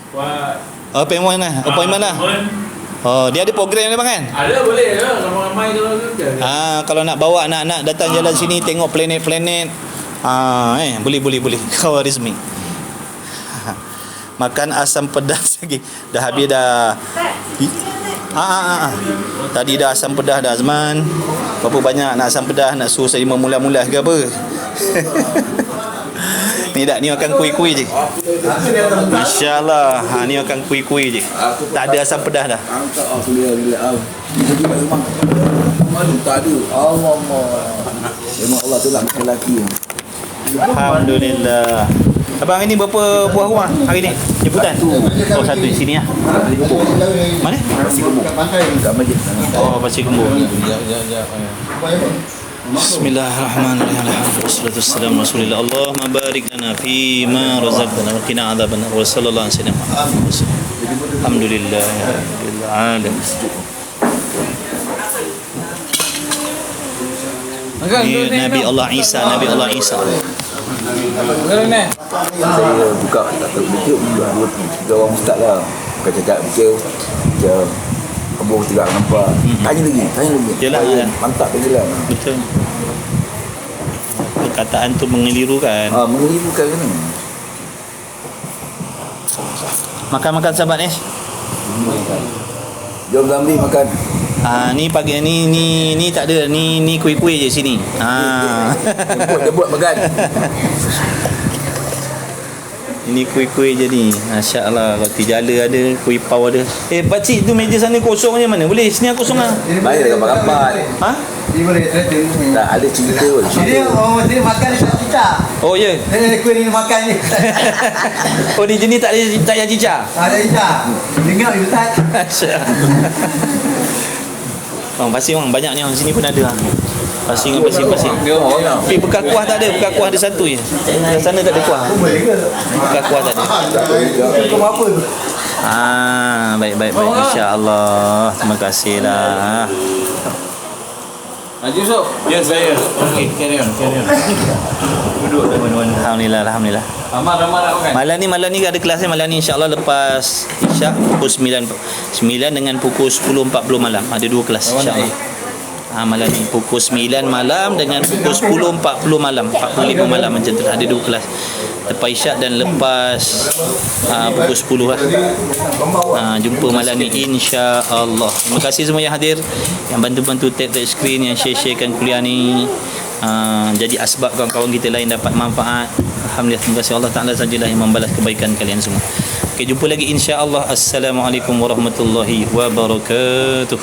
buat appointment lah. Appointment lah. Dia ada program dia bang kan? Ada, boleh lah. Ramai-ramai tu kerja. Kalau nak bawa anak-anak datang jalan sini tengok planet-planet, boleh. Khawarizmi. Makan asam pedas lagi. Dah habis dah. Tadi dah asam pedas dah Azman. Berapa banyak nak asam pedas, nak suruh saya mula-mula ke apa? Ni tak, ni makan kuih-kuih je. Masya-Allah, ni makan kuih-kuih je. Tak ada asam pedas dah. Tak ada. Allah. Memang Allah tu lah lelaki. Alhamdulillah. Abang hari ni berapa buah rumah hari ni? Jemputan? Satu di sini lah. Mana? Pasir Kembur. Kat masjid. Pasir Kembur. Bismillahirrahmanirrahim. Wassalatu wassalamu ala Rasulillah. Allahumma barik lana fi ma razaqtana wa qina adzabannar. Wa sallallahu alaihi wasallam. Alhamdulillahirabbil alamin. Nabi Allah Isa. Saya buka tak tahu betul dua tiga orang ustaz lah. Bukan cakap betul. Abang tidak nampak. Tanya lagi. Yalah, Saya ya. mantap lagi lah. Betul. Perkataan tu mengelirukan. Mengelirukan kan ni. Makan sahabat ni. Jom Zamri makan. Ni pagi ni tak ada. Ni kuih-kuih je sini. Jemput makan. Ini kuih-kuih je ni. Masya-Allah, roti jala ada, kuih pau ada. Pakcik tu meja sana kosong je mana? Boleh sini aku kosong ah. Baik dah rapat. Ha? Ini boleh tracing. Tak ada cerita pun. Dia dia makan tak cicak. Oh ya. Kuih ni makan je. Oh ni jenis tak payah cicak. Ada cicak. Dengar dia Ustaz. Masya-Allah. Bang, pasir bang, banyak ni orang sini pun ada. Pasir dengan pasir. Tapi bekas kuah tak ada, bekas kuah ada satu je. Yang sana tak ada kuah. Bekas kuah tak ada. Kau apa tu? Baik. Insya-Allah. Terima kasihlah. Haji Yusof. Ya, saya. Okey, carry on. Duduk mana-mana. Alhamdulillah. Ramai nak makan. Malam ni ada kelas ni. Malam ni insya-Allah lepas Isyak pukul 9 dengan pukul 10.40 malam. Ada dua kelas insya-Allah. Malam ni pukul 9 malam dengan pukul 10.40 malam, 45 malam macam tu. Ada dua kelas. Lepas Isyak dan lepas pukul 10 lah. Jumpa malam ni insya-Allah. Terima kasih semua yang hadir, yang bantu-bantu tap screen, yang share-sharekan kuliah ni. Jadi asbab kawan-kawan kita lain dapat manfaat. Alhamdulillah, terima kasih. Allah Ta'ala sajalah yang membalas kebaikan kalian semua. Okey, jumpa lagi insya-Allah. Assalamualaikum warahmatullahi wabarakatuh.